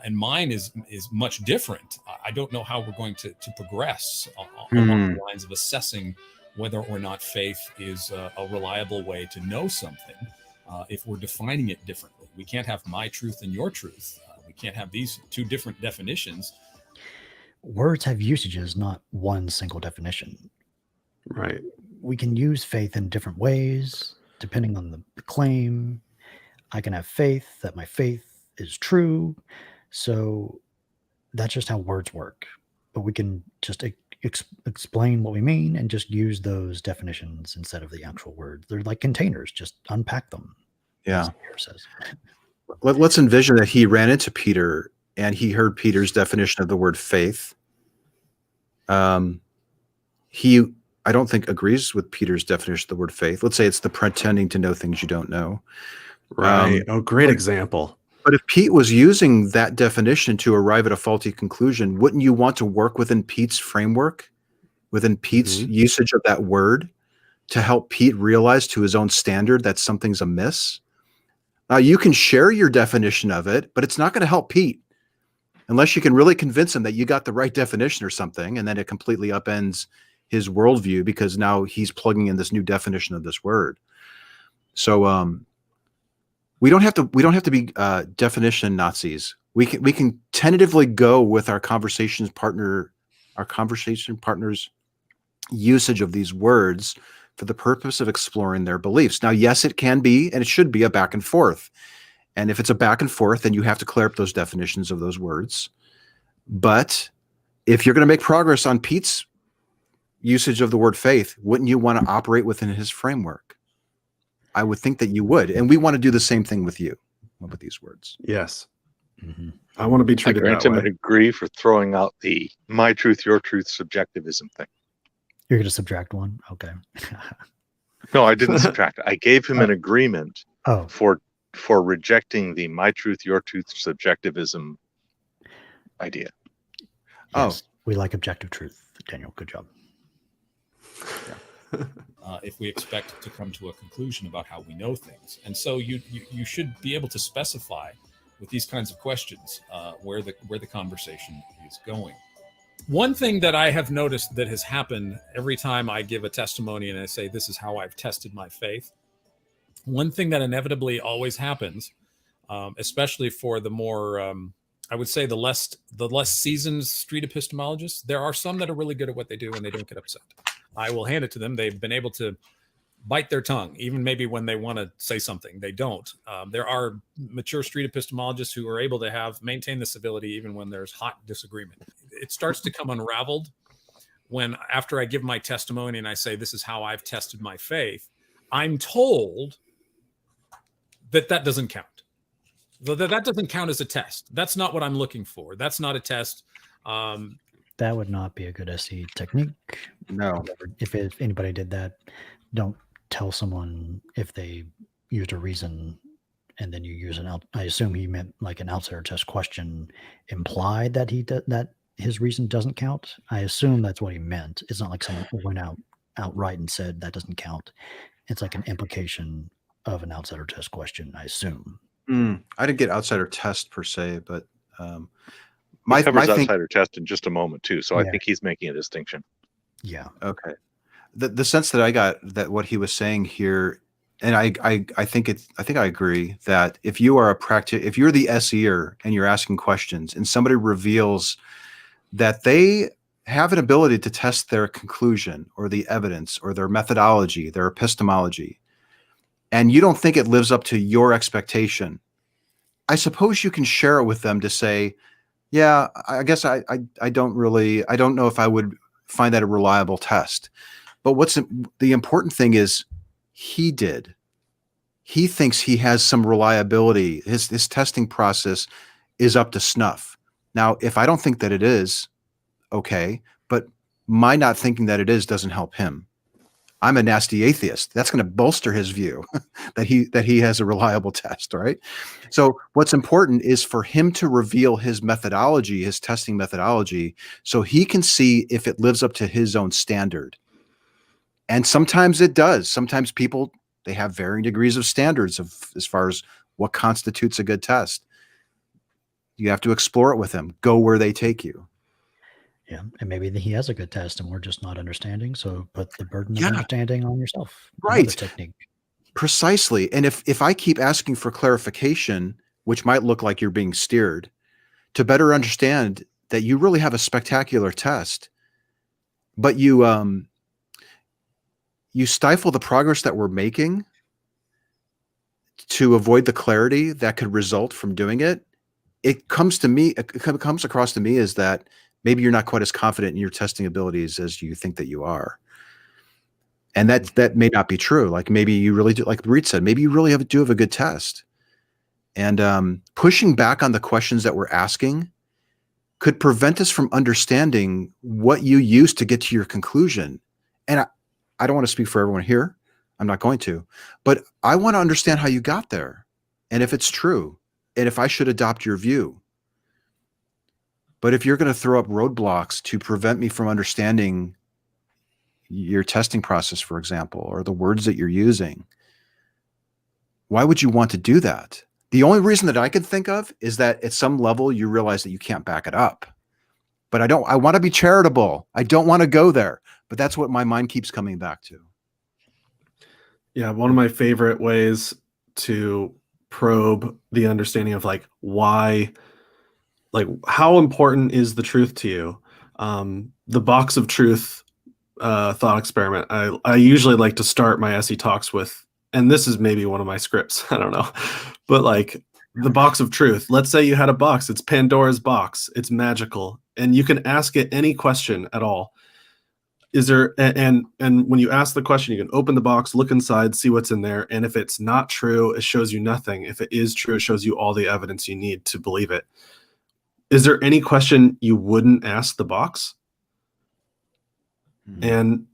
and mine is much different, I don't know how we're going to progress along the lines of assessing whether or not faith is a reliable way to know something if we're defining it differently. We can't have my truth and your truth. We can't have these two different definitions. Words have usages, not one single definition. Right. We can use faith in different ways, depending on the claim. I can have faith that my faith is true. So that's just how words work. But we can just explain what we mean and just use those definitions instead of the actual words. They're like containers. Just unpack them. Yeah. Says. Let's envision that he ran into Peter and he heard Peter's definition of the word faith. He, I don't think, agrees with Peter's definition of the word faith. Let's say it's the pretending to know things you don't know. Right. Great example. But if Pete was using that definition to arrive at a faulty conclusion, wouldn't you want to work within Pete's framework, within Pete's usage of that word, to help Pete realize to his own standard that something's amiss? You can share your definition of it, but it's not going to help Pete unless you can really convince him that you got the right definition or something, and then it completely upends his worldview because now he's plugging in this new definition of this word. So we don't have to be definition Nazis. We can tentatively go with our conversation partner's usage of these words for the purpose of exploring their beliefs. Now, yes, it can be, and it should be, a back and forth. And if it's a back and forth, then you have to clear up those definitions of those words. But if you're going to make progress on Pete's usage of the word faith, wouldn't you want to operate within his framework? I would think that you would. And we want to do the same thing with you, with these words. Yes. I want to be treated that way. I grant him an agree for throwing out the my truth, your truth subjectivism thing. You're going to subtract one? Okay. No, I didn't subtract. I gave him an agreement for rejecting the my truth, your truth subjectivism idea. Yes, we like objective truth, Daniel. Good job. Yeah. If we expect to come to a conclusion about how we know things. And so you should be able to specify with these kinds of questions where the conversation is going. One thing that I have noticed that has happened every time I give a testimony and I say, this is how I've tested my faith. One thing that inevitably always happens, especially for the more, I would say the less seasoned street epistemologists, there are some that are really good at what they do and they don't get upset. I will hand it to them. They've been able to bite their tongue, even maybe when they want to say something, they don't. There are mature street epistemologists who are able to maintain the civility even when there's hot disagreement. It starts to come unraveled when, after I give my testimony and I say, this is how I've tested my faith, I'm told that doesn't count. That doesn't count as a test. That's not what I'm looking for. That's not a test. That would not be a good SE technique. No. If anybody did that, don't tell someone if they used a reason and then you use I assume he meant like an outsider test question implied that that his reason doesn't count. I assume that's what he meant. It's not like someone went outright and said that doesn't count. It's like an implication of an outsider test question, I assume. I didn't get outsider test per se, but He covers outsider test in just a moment too, so Yeah. I think he's making a distinction. Yeah. okay. The sense that I got that what he was saying here, and I think I agree that if you are if you're the SEer and you're asking questions and somebody reveals that they have an ability to test their conclusion or the evidence or their methodology, their epistemology, and you don't think it lives up to your expectation, I suppose you can share it with them to say, yeah, I guess I don't know if I would find that a reliable test. But what's the important thing is he thinks he has some reliability. His testing process is up to snuff. Now, if I don't think that it is, okay, but my not thinking that it is doesn't help him. I'm a nasty atheist. That's going to bolster his view that he has a reliable test, right? So what's important is for him to reveal his methodology, his testing methodology, so he can see if it lives up to his own standard. And sometimes it does. Sometimes people, they have varying degrees of standards as far as what constitutes a good test. You have to explore it with them. Go where they take you. Yeah. And maybe he has a good test and we're just not understanding. So put the burden of Yeah. understanding on yourself. Right. Another technique. Precisely. And if I keep asking for clarification, which might look like you're being steered, to better understand that you really have a spectacular test, but you stifle the progress that we're making to avoid the clarity that could result from doing it, it comes across to me as that maybe you're not quite as confident in your testing abilities as you think that you are. And that may not be true. Like maybe you really do, like Reid said, maybe you really do have a good test. And pushing back on the questions that we're asking could prevent us from understanding what you use to get to your conclusion. And I don't want to speak for everyone here. I'm not going to. But I want to understand how you got there and if it's true and if I should adopt your view. But if you're going to throw up roadblocks to prevent me from understanding your testing process, for example, or the words that you're using, why would you want to do that? The only reason that I can think of is that at some level you realize that you can't back it up. But I want to be charitable. I don't want to go there. But that's what my mind keeps coming back to. Yeah, one of my favorite ways to probe the understanding of like why, like how important is the truth to you? The box of truth thought experiment. I usually like to start my SE talks with, and this is maybe one of my scripts, I don't know, but like the box of truth. Let's say you had a box. It's Pandora's box. It's magical, and you can ask it any question at all. Is there, and when you ask the question, you can open the box, look inside, see what's in there. And if it's not true, it shows you nothing. If it is true, it shows you all the evidence you need to believe it. Is there any question you wouldn't ask the box? And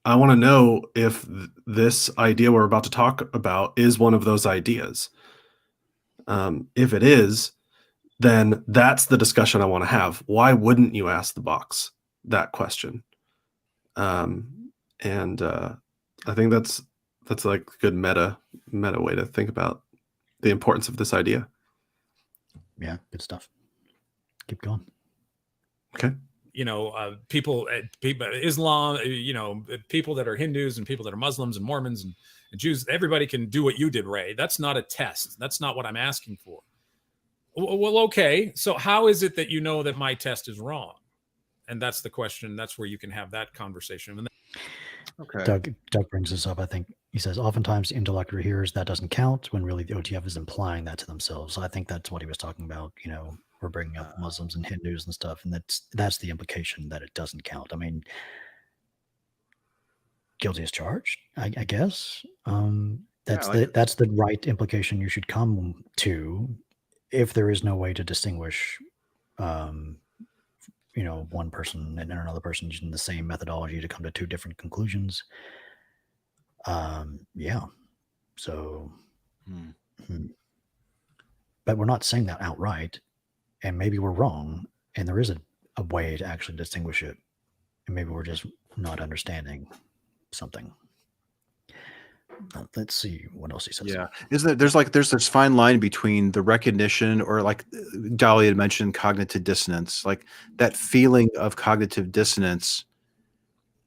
I want to know if this idea we're about to talk about is one of those ideas. If it is, then that's the discussion I want to have. Why wouldn't you ask the box that question? I think that's like a good meta way to think about the importance of this idea. Yeah, good stuff. Keep going. Okay. People, Islam, people that are Hindus and people that are Muslims and Mormons and Jews, everybody can do what you did, Ray. That's not a test. That's not what I'm asking for. Well, okay. So how is it that you know that my test is wrong? And that's the question. That's where you can have that conversation. Okay. Doug brings this up. I think he says oftentimes interlocutor hearers that doesn't count when really the OTF is implying that to themselves. So I think that's what he was talking about. You know, we're bringing up Muslims and Hindus and stuff, and that's the implication that it doesn't count. I mean, guilty as charged, I guess. That's the right implication you should come to if there is no way to distinguish you know, one person and another person using the same methodology to come to two different conclusions. Yeah. So, but we're not saying that outright, and maybe we're wrong, and there is a way to actually distinguish it, and maybe we're just not understanding something. Let's see what else he says. Yeah, isn't there? There's this fine line between the recognition, or like Dali had mentioned, cognitive dissonance, like that feeling of cognitive dissonance.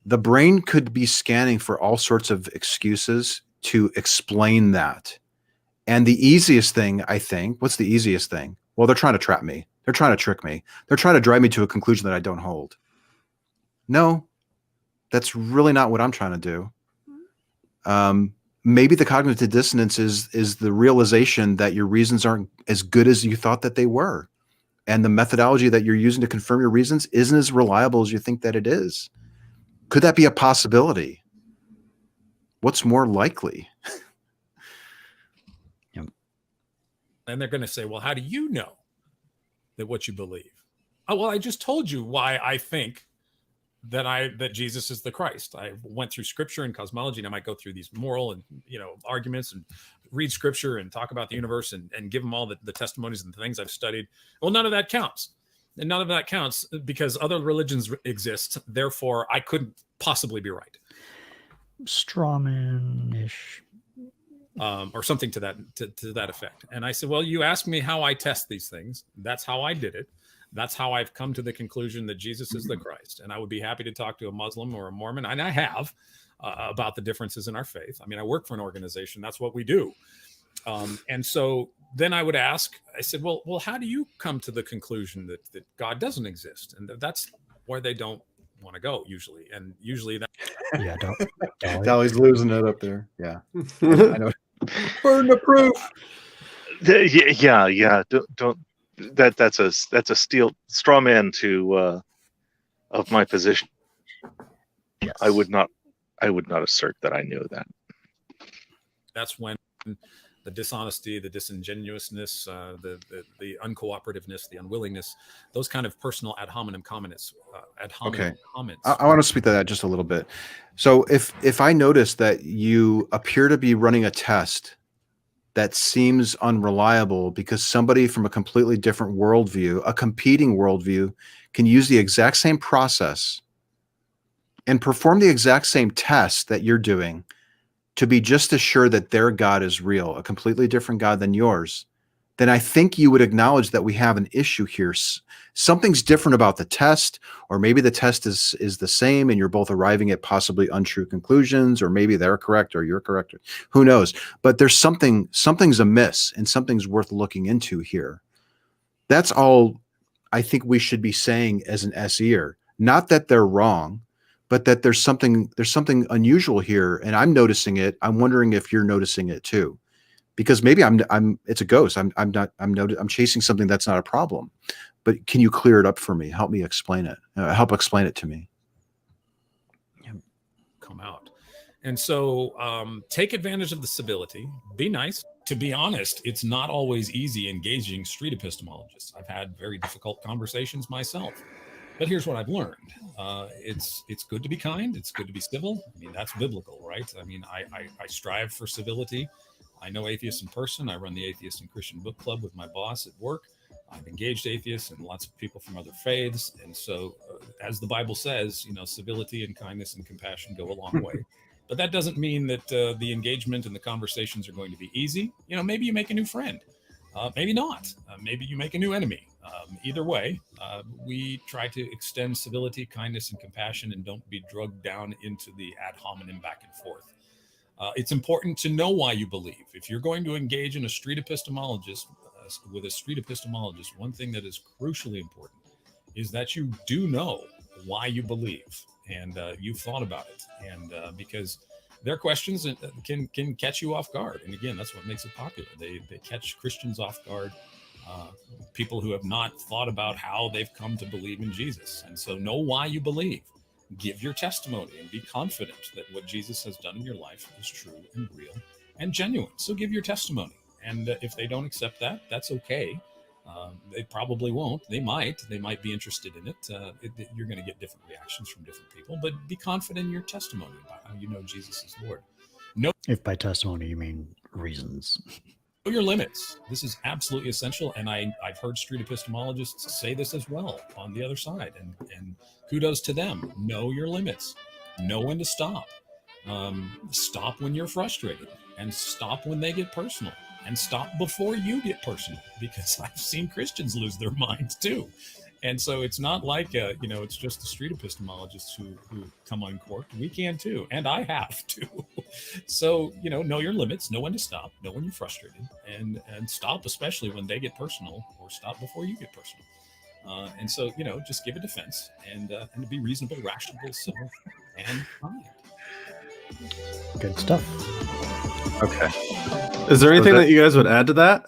The brain could be scanning for all sorts of excuses to explain that. And the easiest thing, I think, what's the easiest thing? Well, they're trying to trap me. They're trying to trick me. They're trying to drive me to a conclusion that I don't hold. No, that's really not what I'm trying to do. Maybe the cognitive dissonance is the realization that your reasons aren't as good as you thought that they were. And the methodology that you're using to confirm your reasons isn't as reliable as you think that it is. Could that be a possibility? What's more likely? And they're going to say, well, how do you know that what you believe? Oh, well, I just told you why I think that Jesus is the Christ. I went through scripture and cosmology, and I might go through these moral and, you know, arguments and read scripture and talk about the universe and give them all the testimonies and the things I've studied. Well, none of that counts. And none of that counts because other religions exist. Therefore, I couldn't possibly be right. Strawman-ish. Or something to that effect. And I said, well, you asked me how I test these things. That's how I did it. That's how I've come to the conclusion that Jesus is the Christ. And I would be happy to talk to a Muslim or a Mormon, and I have, about the differences in our faith. I mean, I work for an organization. That's what we do. And so then I would ask, I said, well, how do you come to the conclusion that God doesn't exist? And that's where they don't want to go usually. And usually that. Yeah, Dali's losing it up there. Yeah. I know. Burden of proof. Yeah. Don't. That's a straw man to of my position. Yes. I would not assert that I knew that. That's when the dishonesty, the disingenuousness, the uncooperativeness, the unwillingness, those kind of personal ad hominem comments. Comments. I want to speak to that just a little bit. So if I notice that you appear to be running a test that seems unreliable because somebody from a completely different worldview, a competing worldview, can use the exact same process and perform the exact same test that you're doing to be just as sure that their God is real, a completely different God than yours, then I think you would acknowledge that we have an issue here. Something's different about the test, or maybe the test is the same and you're both arriving at possibly untrue conclusions, or maybe they're correct or you're correct. Who knows? But there's something's amiss and something's worth looking into here. That's all I think we should be saying as an SEer. Not that they're wrong, but that there's something unusual here, and I'm noticing it. I'm wondering if you're noticing it too. Because maybe it's a ghost. I'm chasing something that's not a problem. But can you clear it up for me? Help me explain it. Help explain it to me. Come out. And so take advantage of the civility. Be nice. To be honest, it's not always easy engaging street epistemologists. I've had very difficult conversations myself. But here's what I've learned. It's good to be kind. It's good to be civil. I mean, that's biblical, right? I mean, I strive for civility. I know atheists in person. I run the Atheist and Christian Book Club with my boss at work. I've engaged atheists and lots of people from other faiths. And so, as the Bible says, you know, civility and kindness and compassion go a long way. But that doesn't mean that the engagement and the conversations are going to be easy. You know, maybe you make a new friend. Maybe not. Maybe you make a new enemy. Either way, we try to extend civility, kindness, and compassion, and don't be drugged down into the ad hominem back and forth. It's important to know why you believe. If you're going to engage in a street epistemologist, one thing that is crucially important is that you do know why you believe, and you've thought about it, and because their questions can catch you off guard. And again, that's what makes it popular. They catch Christians off guard, people who have not thought about how they've come to believe in Jesus. And so know why you believe. Give your testimony and be confident that what Jesus has done in your life is true and real and genuine. So give your testimony. And if they don't accept that, that's okay. They probably won't. They might be interested in it. You're going to get different reactions from different people, but be confident in your testimony about how you know Jesus is Lord. Know If by testimony you mean reasons. your limits. This is absolutely essential, and I've heard street epistemologists say this as well on the other side, and kudos to them. Know your limits. Know when to stop. Stop when you're frustrated, and stop when they get personal. And stop before you get personal, because I've seen Christians lose their minds too. And so it's not like, it's just the street epistemologists who come uncorked. We can too. And I have to. So, know your limits, know when to stop, know when you're frustrated, and stop, especially when they get personal, or stop before you get personal. And so, just give a defense and be reasonable, rational, civil, and kind. Good stuff. Okay. Is there anything that you guys would add to that?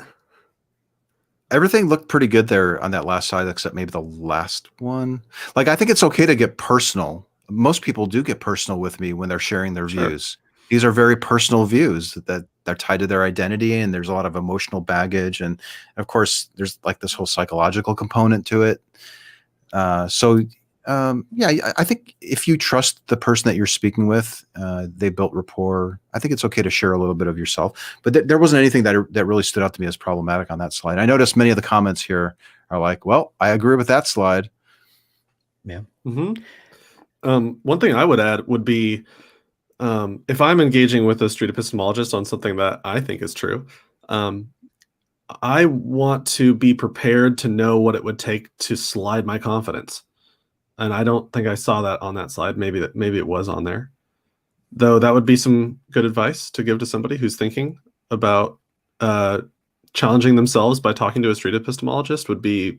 Everything looked pretty good there on that last slide, except maybe the last one. Like, I think it's okay to get personal. Most people do get personal with me when they're sharing their views. These are very personal views that they're tied to their identity, and there's a lot of emotional baggage. And of course, there's like this whole psychological component to it. I think if you trust the person that you're speaking with, they built rapport. I think it's okay to share a little bit of yourself, but there wasn't anything that really stood out to me as problematic on that slide. I noticed many of the comments here are like, well, I agree with that slide. Yeah. Mm-hmm. One thing I would add would be, if I'm engaging with a street epistemologist on something that I think is true, I want to be prepared to know what it would take to slide my confidence. And I don't think I saw that on that slide. Maybe it was on there. Though that would be some good advice to give to somebody who's thinking about challenging themselves by talking to a street epistemologist would be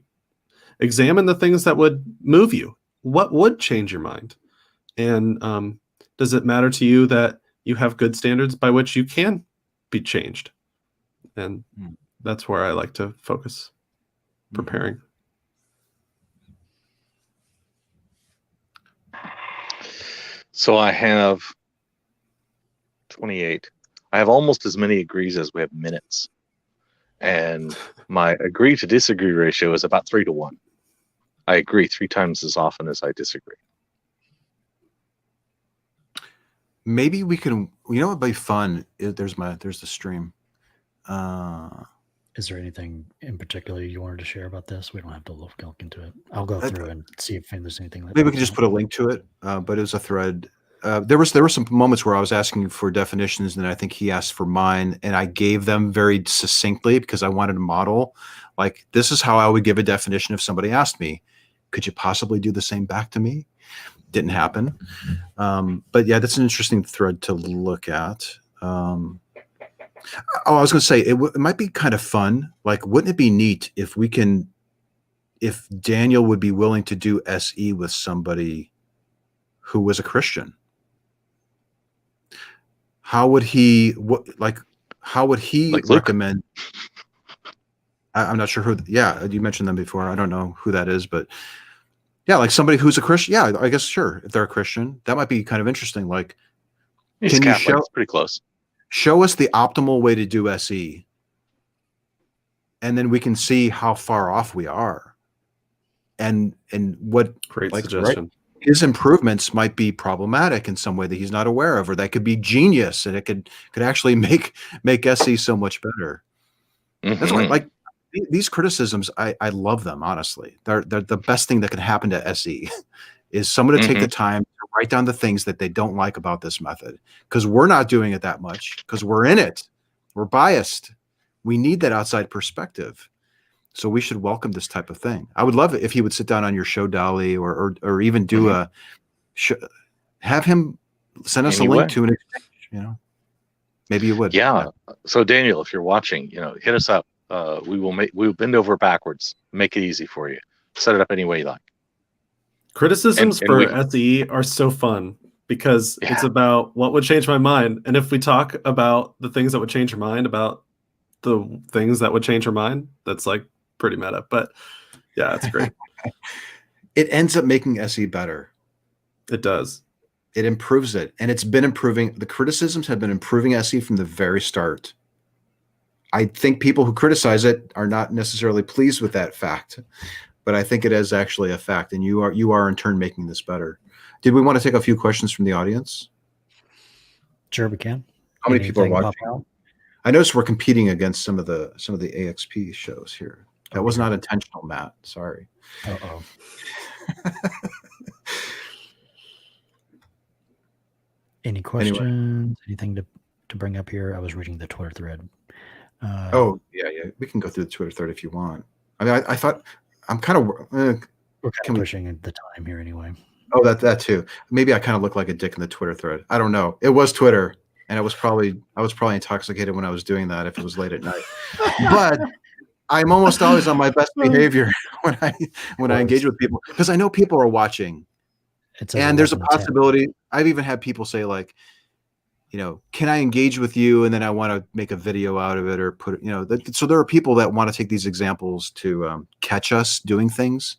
examine the things that would move you. What would change your mind? And does it matter to you that you have good standards by which you can be changed? And that's where I like to focus preparing. So I have 28. I have almost as many agrees as we have minutes. And my agree to disagree ratio is about 3 to 1. I agree 3 times as often as I disagree. Maybe we can, what would be fun? There's the stream. Is there anything in particular you wanted to share about this? We don't have to look into it. I'll go through and see if there's anything. Maybe we can just put a link to it, but it was a thread. There were some moments where I was asking for definitions, and I think he asked for mine, and I gave them very succinctly because I wanted to model, like, this is how I would give a definition if somebody asked me. Could you possibly do the same back to me? Didn't happen. But yeah, that's an interesting thread to look at. I was going to say, it might be kind of fun. Like, wouldn't it be neat if Daniel would be willing to do SE with somebody who was a Christian? How would he recommend? I'm not sure who. Yeah, you mentioned them before. I don't know who that is, but yeah, like somebody who's a Christian. Yeah, I guess sure. If they're a Christian, that might be kind of interesting. Like, he's Catholic. It's pretty close. Show us the optimal way to do SE, and then we can see how far off we are, and what great suggestion. Right, his improvements might be problematic in some way that he's not aware of, or that could be genius, and it could actually make SE so much better. That's why, like, these criticisms, I love them, honestly. They're the best thing that could happen to SE is someone to take the time to write down the things that they don't like about this method, because we're not doing it that much, because we're in it. We're biased. We need that outside perspective. So we should welcome this type of thing. I would love it if he would sit down on your show, Dali, or even do a have him send us a link to an exchange, maybe you would. Yeah. So Daniel, if you're watching, hit us up. We will bend over backwards, make it easy for you. Set it up any way you like. Criticisms And for we- SE are so fun because it's Yeah. about what would change my mind. And if we talk about the things that would change your mind, about the things that would change your mind, that's like pretty meta. But yeah, it's great. It ends up making SE better. It does. It improves it, and it's been improving. The criticisms have been improving SE from the very start. I think people who criticize it are not necessarily pleased with that fact, but I think it is actually a fact, and you are in turn making this better. Did we want to take a few questions from the audience? Sure, we can. How many people are Anything pop watching? out? I noticed we're competing against some of the AXP shows here. That was not intentional, Matt. Sorry. Uh-oh. Any questions? Anything to bring up here? I was reading the Twitter thread. Oh, yeah. We can go through the Twitter thread if you want. I mean, I thought I'm kind of we're kind of pushing the time here anyway. Oh, that too. Maybe I kind of look like a dick in the Twitter thread. I don't know. It was Twitter, and I was probably intoxicated when I was doing that if it was late at night. But I'm almost always on my best behavior when I engage with people because I know people are watching. And there's a possibility. I've even had people say like, can I engage with you? And then I want to make a video out of it or put it, so there are people that want to take these examples to catch us doing things.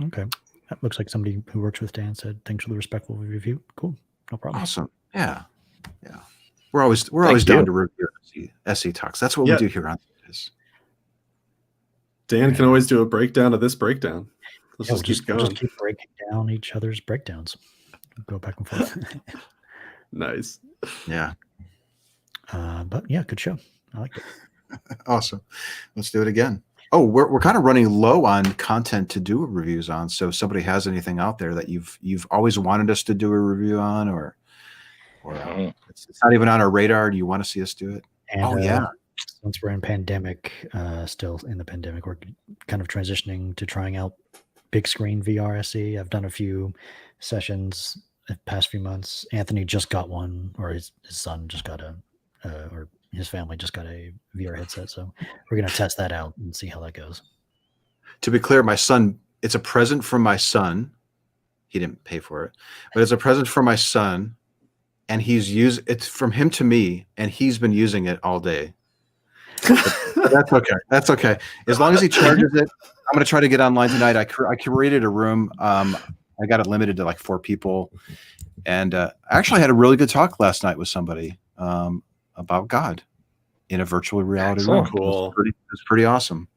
Okay. That looks like somebody who works with Dan said, thanks for the respectful review. Cool. No problem. Awesome. Yeah. We're always down to review SE talks. That's what we do here on this. Dan can always do a breakdown of this breakdown. Let's We'll just keep going. just keep breaking down each other's breakdowns. Go back and forth. Nice. Yeah. But yeah, good show. I liked it. Awesome. Let's do it again. Oh, we're kind of running low on content to do reviews on. So if somebody has anything out there that you've always wanted us to do a review on, or it's not even on our radar, do you want to see us do it? And, since we're in pandemic, still in the pandemic, we're kind of transitioning to trying out big screen VR SE. I've done a few sessions the past few months. Anthony just got one, or his son just got or his family just got a VR headset. So we're going to test that out and see how that goes. To be clear, my son, it's a present from my son. He didn't pay for it, but it's a present from my son, and it's from him to me, and he's been using it all day. But that's okay. That's okay. As long as he charges it, I'm going to try to get online tonight. I curated a room. I got it limited to like 4 people, and I actually had a really good talk last night with somebody about God in a virtual reality room. Cool. It was pretty awesome.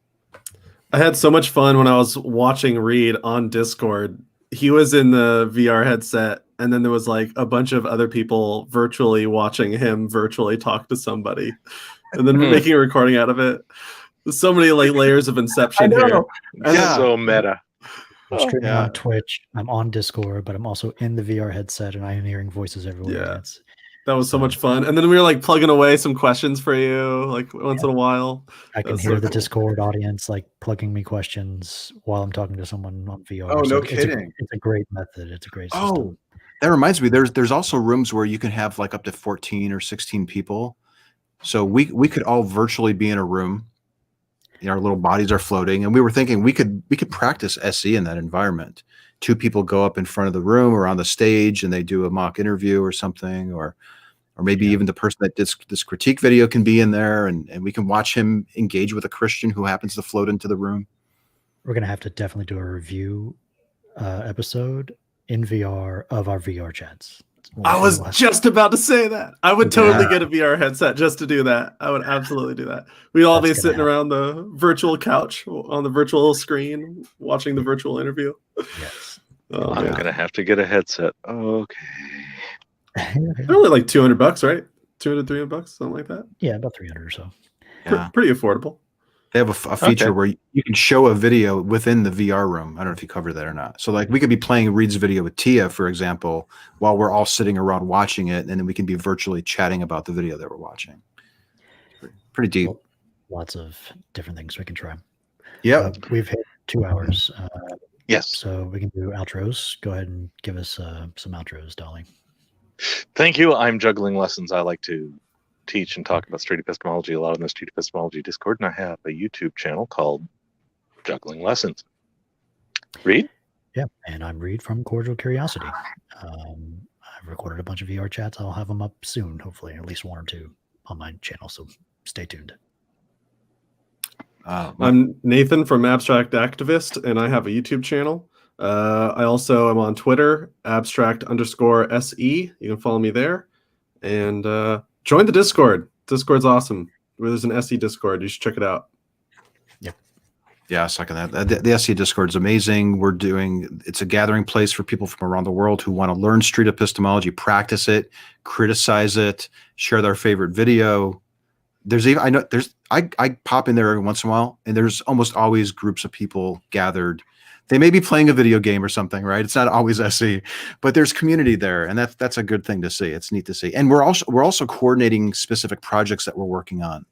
I had so much fun when I was watching Reid on Discord. He was in the VR headset, and then there was like a bunch of other people virtually watching him virtually talk to somebody, and then making a recording out of it. There's so many like layers of inception here. Yeah. So meta. I'm streaming on Twitch. I'm on Discord, but I'm also in the VR headset, and I am hearing voices everywhere. Yeah. That was so much fun. And then we were like plugging away some questions for you, like once in a while. I can hear the Discord audience like plugging me questions while I'm talking to someone on VR. Oh, no kidding. It's a great method. It's a great system. Oh, that reminds me. There's also rooms where you can have like up to 14 or 16 people. So we could all virtually be in a room. Our little bodies are floating, and we were thinking we could practice SE in that environment. 2 people go up in front of the room or on the stage, and they do a mock interview or something, or maybe even the person that did this critique video can be in there, and we can watch him engage with a Christian who happens to float into the room. We're gonna have to definitely do a review episode in VR of our VR chats. I was just about to say that. I would totally get a VR headset just to do that. I would absolutely do that. We'd all be sitting around the virtual couch on the virtual screen watching the virtual interview. Yes. I'm going to have to get a headset. Okay. They're only like $200, right? $200-$300, something like that. Yeah, about 300 or so. Yeah. Pretty affordable. They have a feature where you can show a video within the VR room. I don't know if you covered that or not. So like we could be playing Reid's video with Tia, for example, while we're all sitting around watching it, and then we can be virtually chatting about the video that we're watching. Pretty deep. Well, lots of different things we can try. Yeah. We've hit 2 hours. Yes. So we can do outros. Go ahead and give us some outros, Dali. Thank you. I'm Juggling Lessons. I like to teach and talk about street epistemology a lot in the Street Epistemology Discord, and I have a YouTube channel called Juggling Lessons. Reid? Yeah, and I'm Reid from Cordial Curiosity. I've recorded a bunch of VR chats. I'll have them up soon, hopefully, at least 1 or 2 on my channel. So stay tuned. I'm Nathan from Abstract Activist, and I have a YouTube channel. I also am on Twitter, abstract_SE. You can follow me there. And join the Discord. Discord's awesome. There's an SE Discord. You should check it out. Yeah, I second that. The SE Discord is amazing. It's a gathering place for people from around the world who want to learn street epistemology, practice it, criticize it, share their favorite video. I pop in there every once in a while, and there's almost always groups of people gathered. They may be playing a video game or something, right? It's not always SE, but there's community there, and that's a good thing to see. It's neat to see. And we're also coordinating specific projects that we're working on.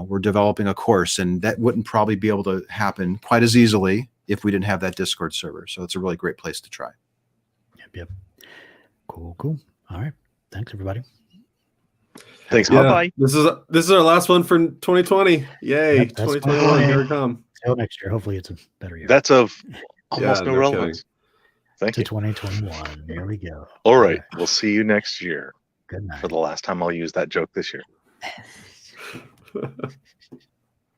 We're developing a course, and that wouldn't probably be able to happen quite as easily if we didn't have that Discord server. So it's a really great place to try. Yep. Cool. All right. Thanks, everybody. Thanks. Yeah, Bye-bye. this is our last one for 2020. Yay, Yep, that's 2021. fine. Here it comes. Till next year. Hopefully, it's a better year. That's of almost Yeah, no no relevance. Thank to you. 2021. There we go. All right. We'll see you next year Good night. for the last time I'll use that joke this year.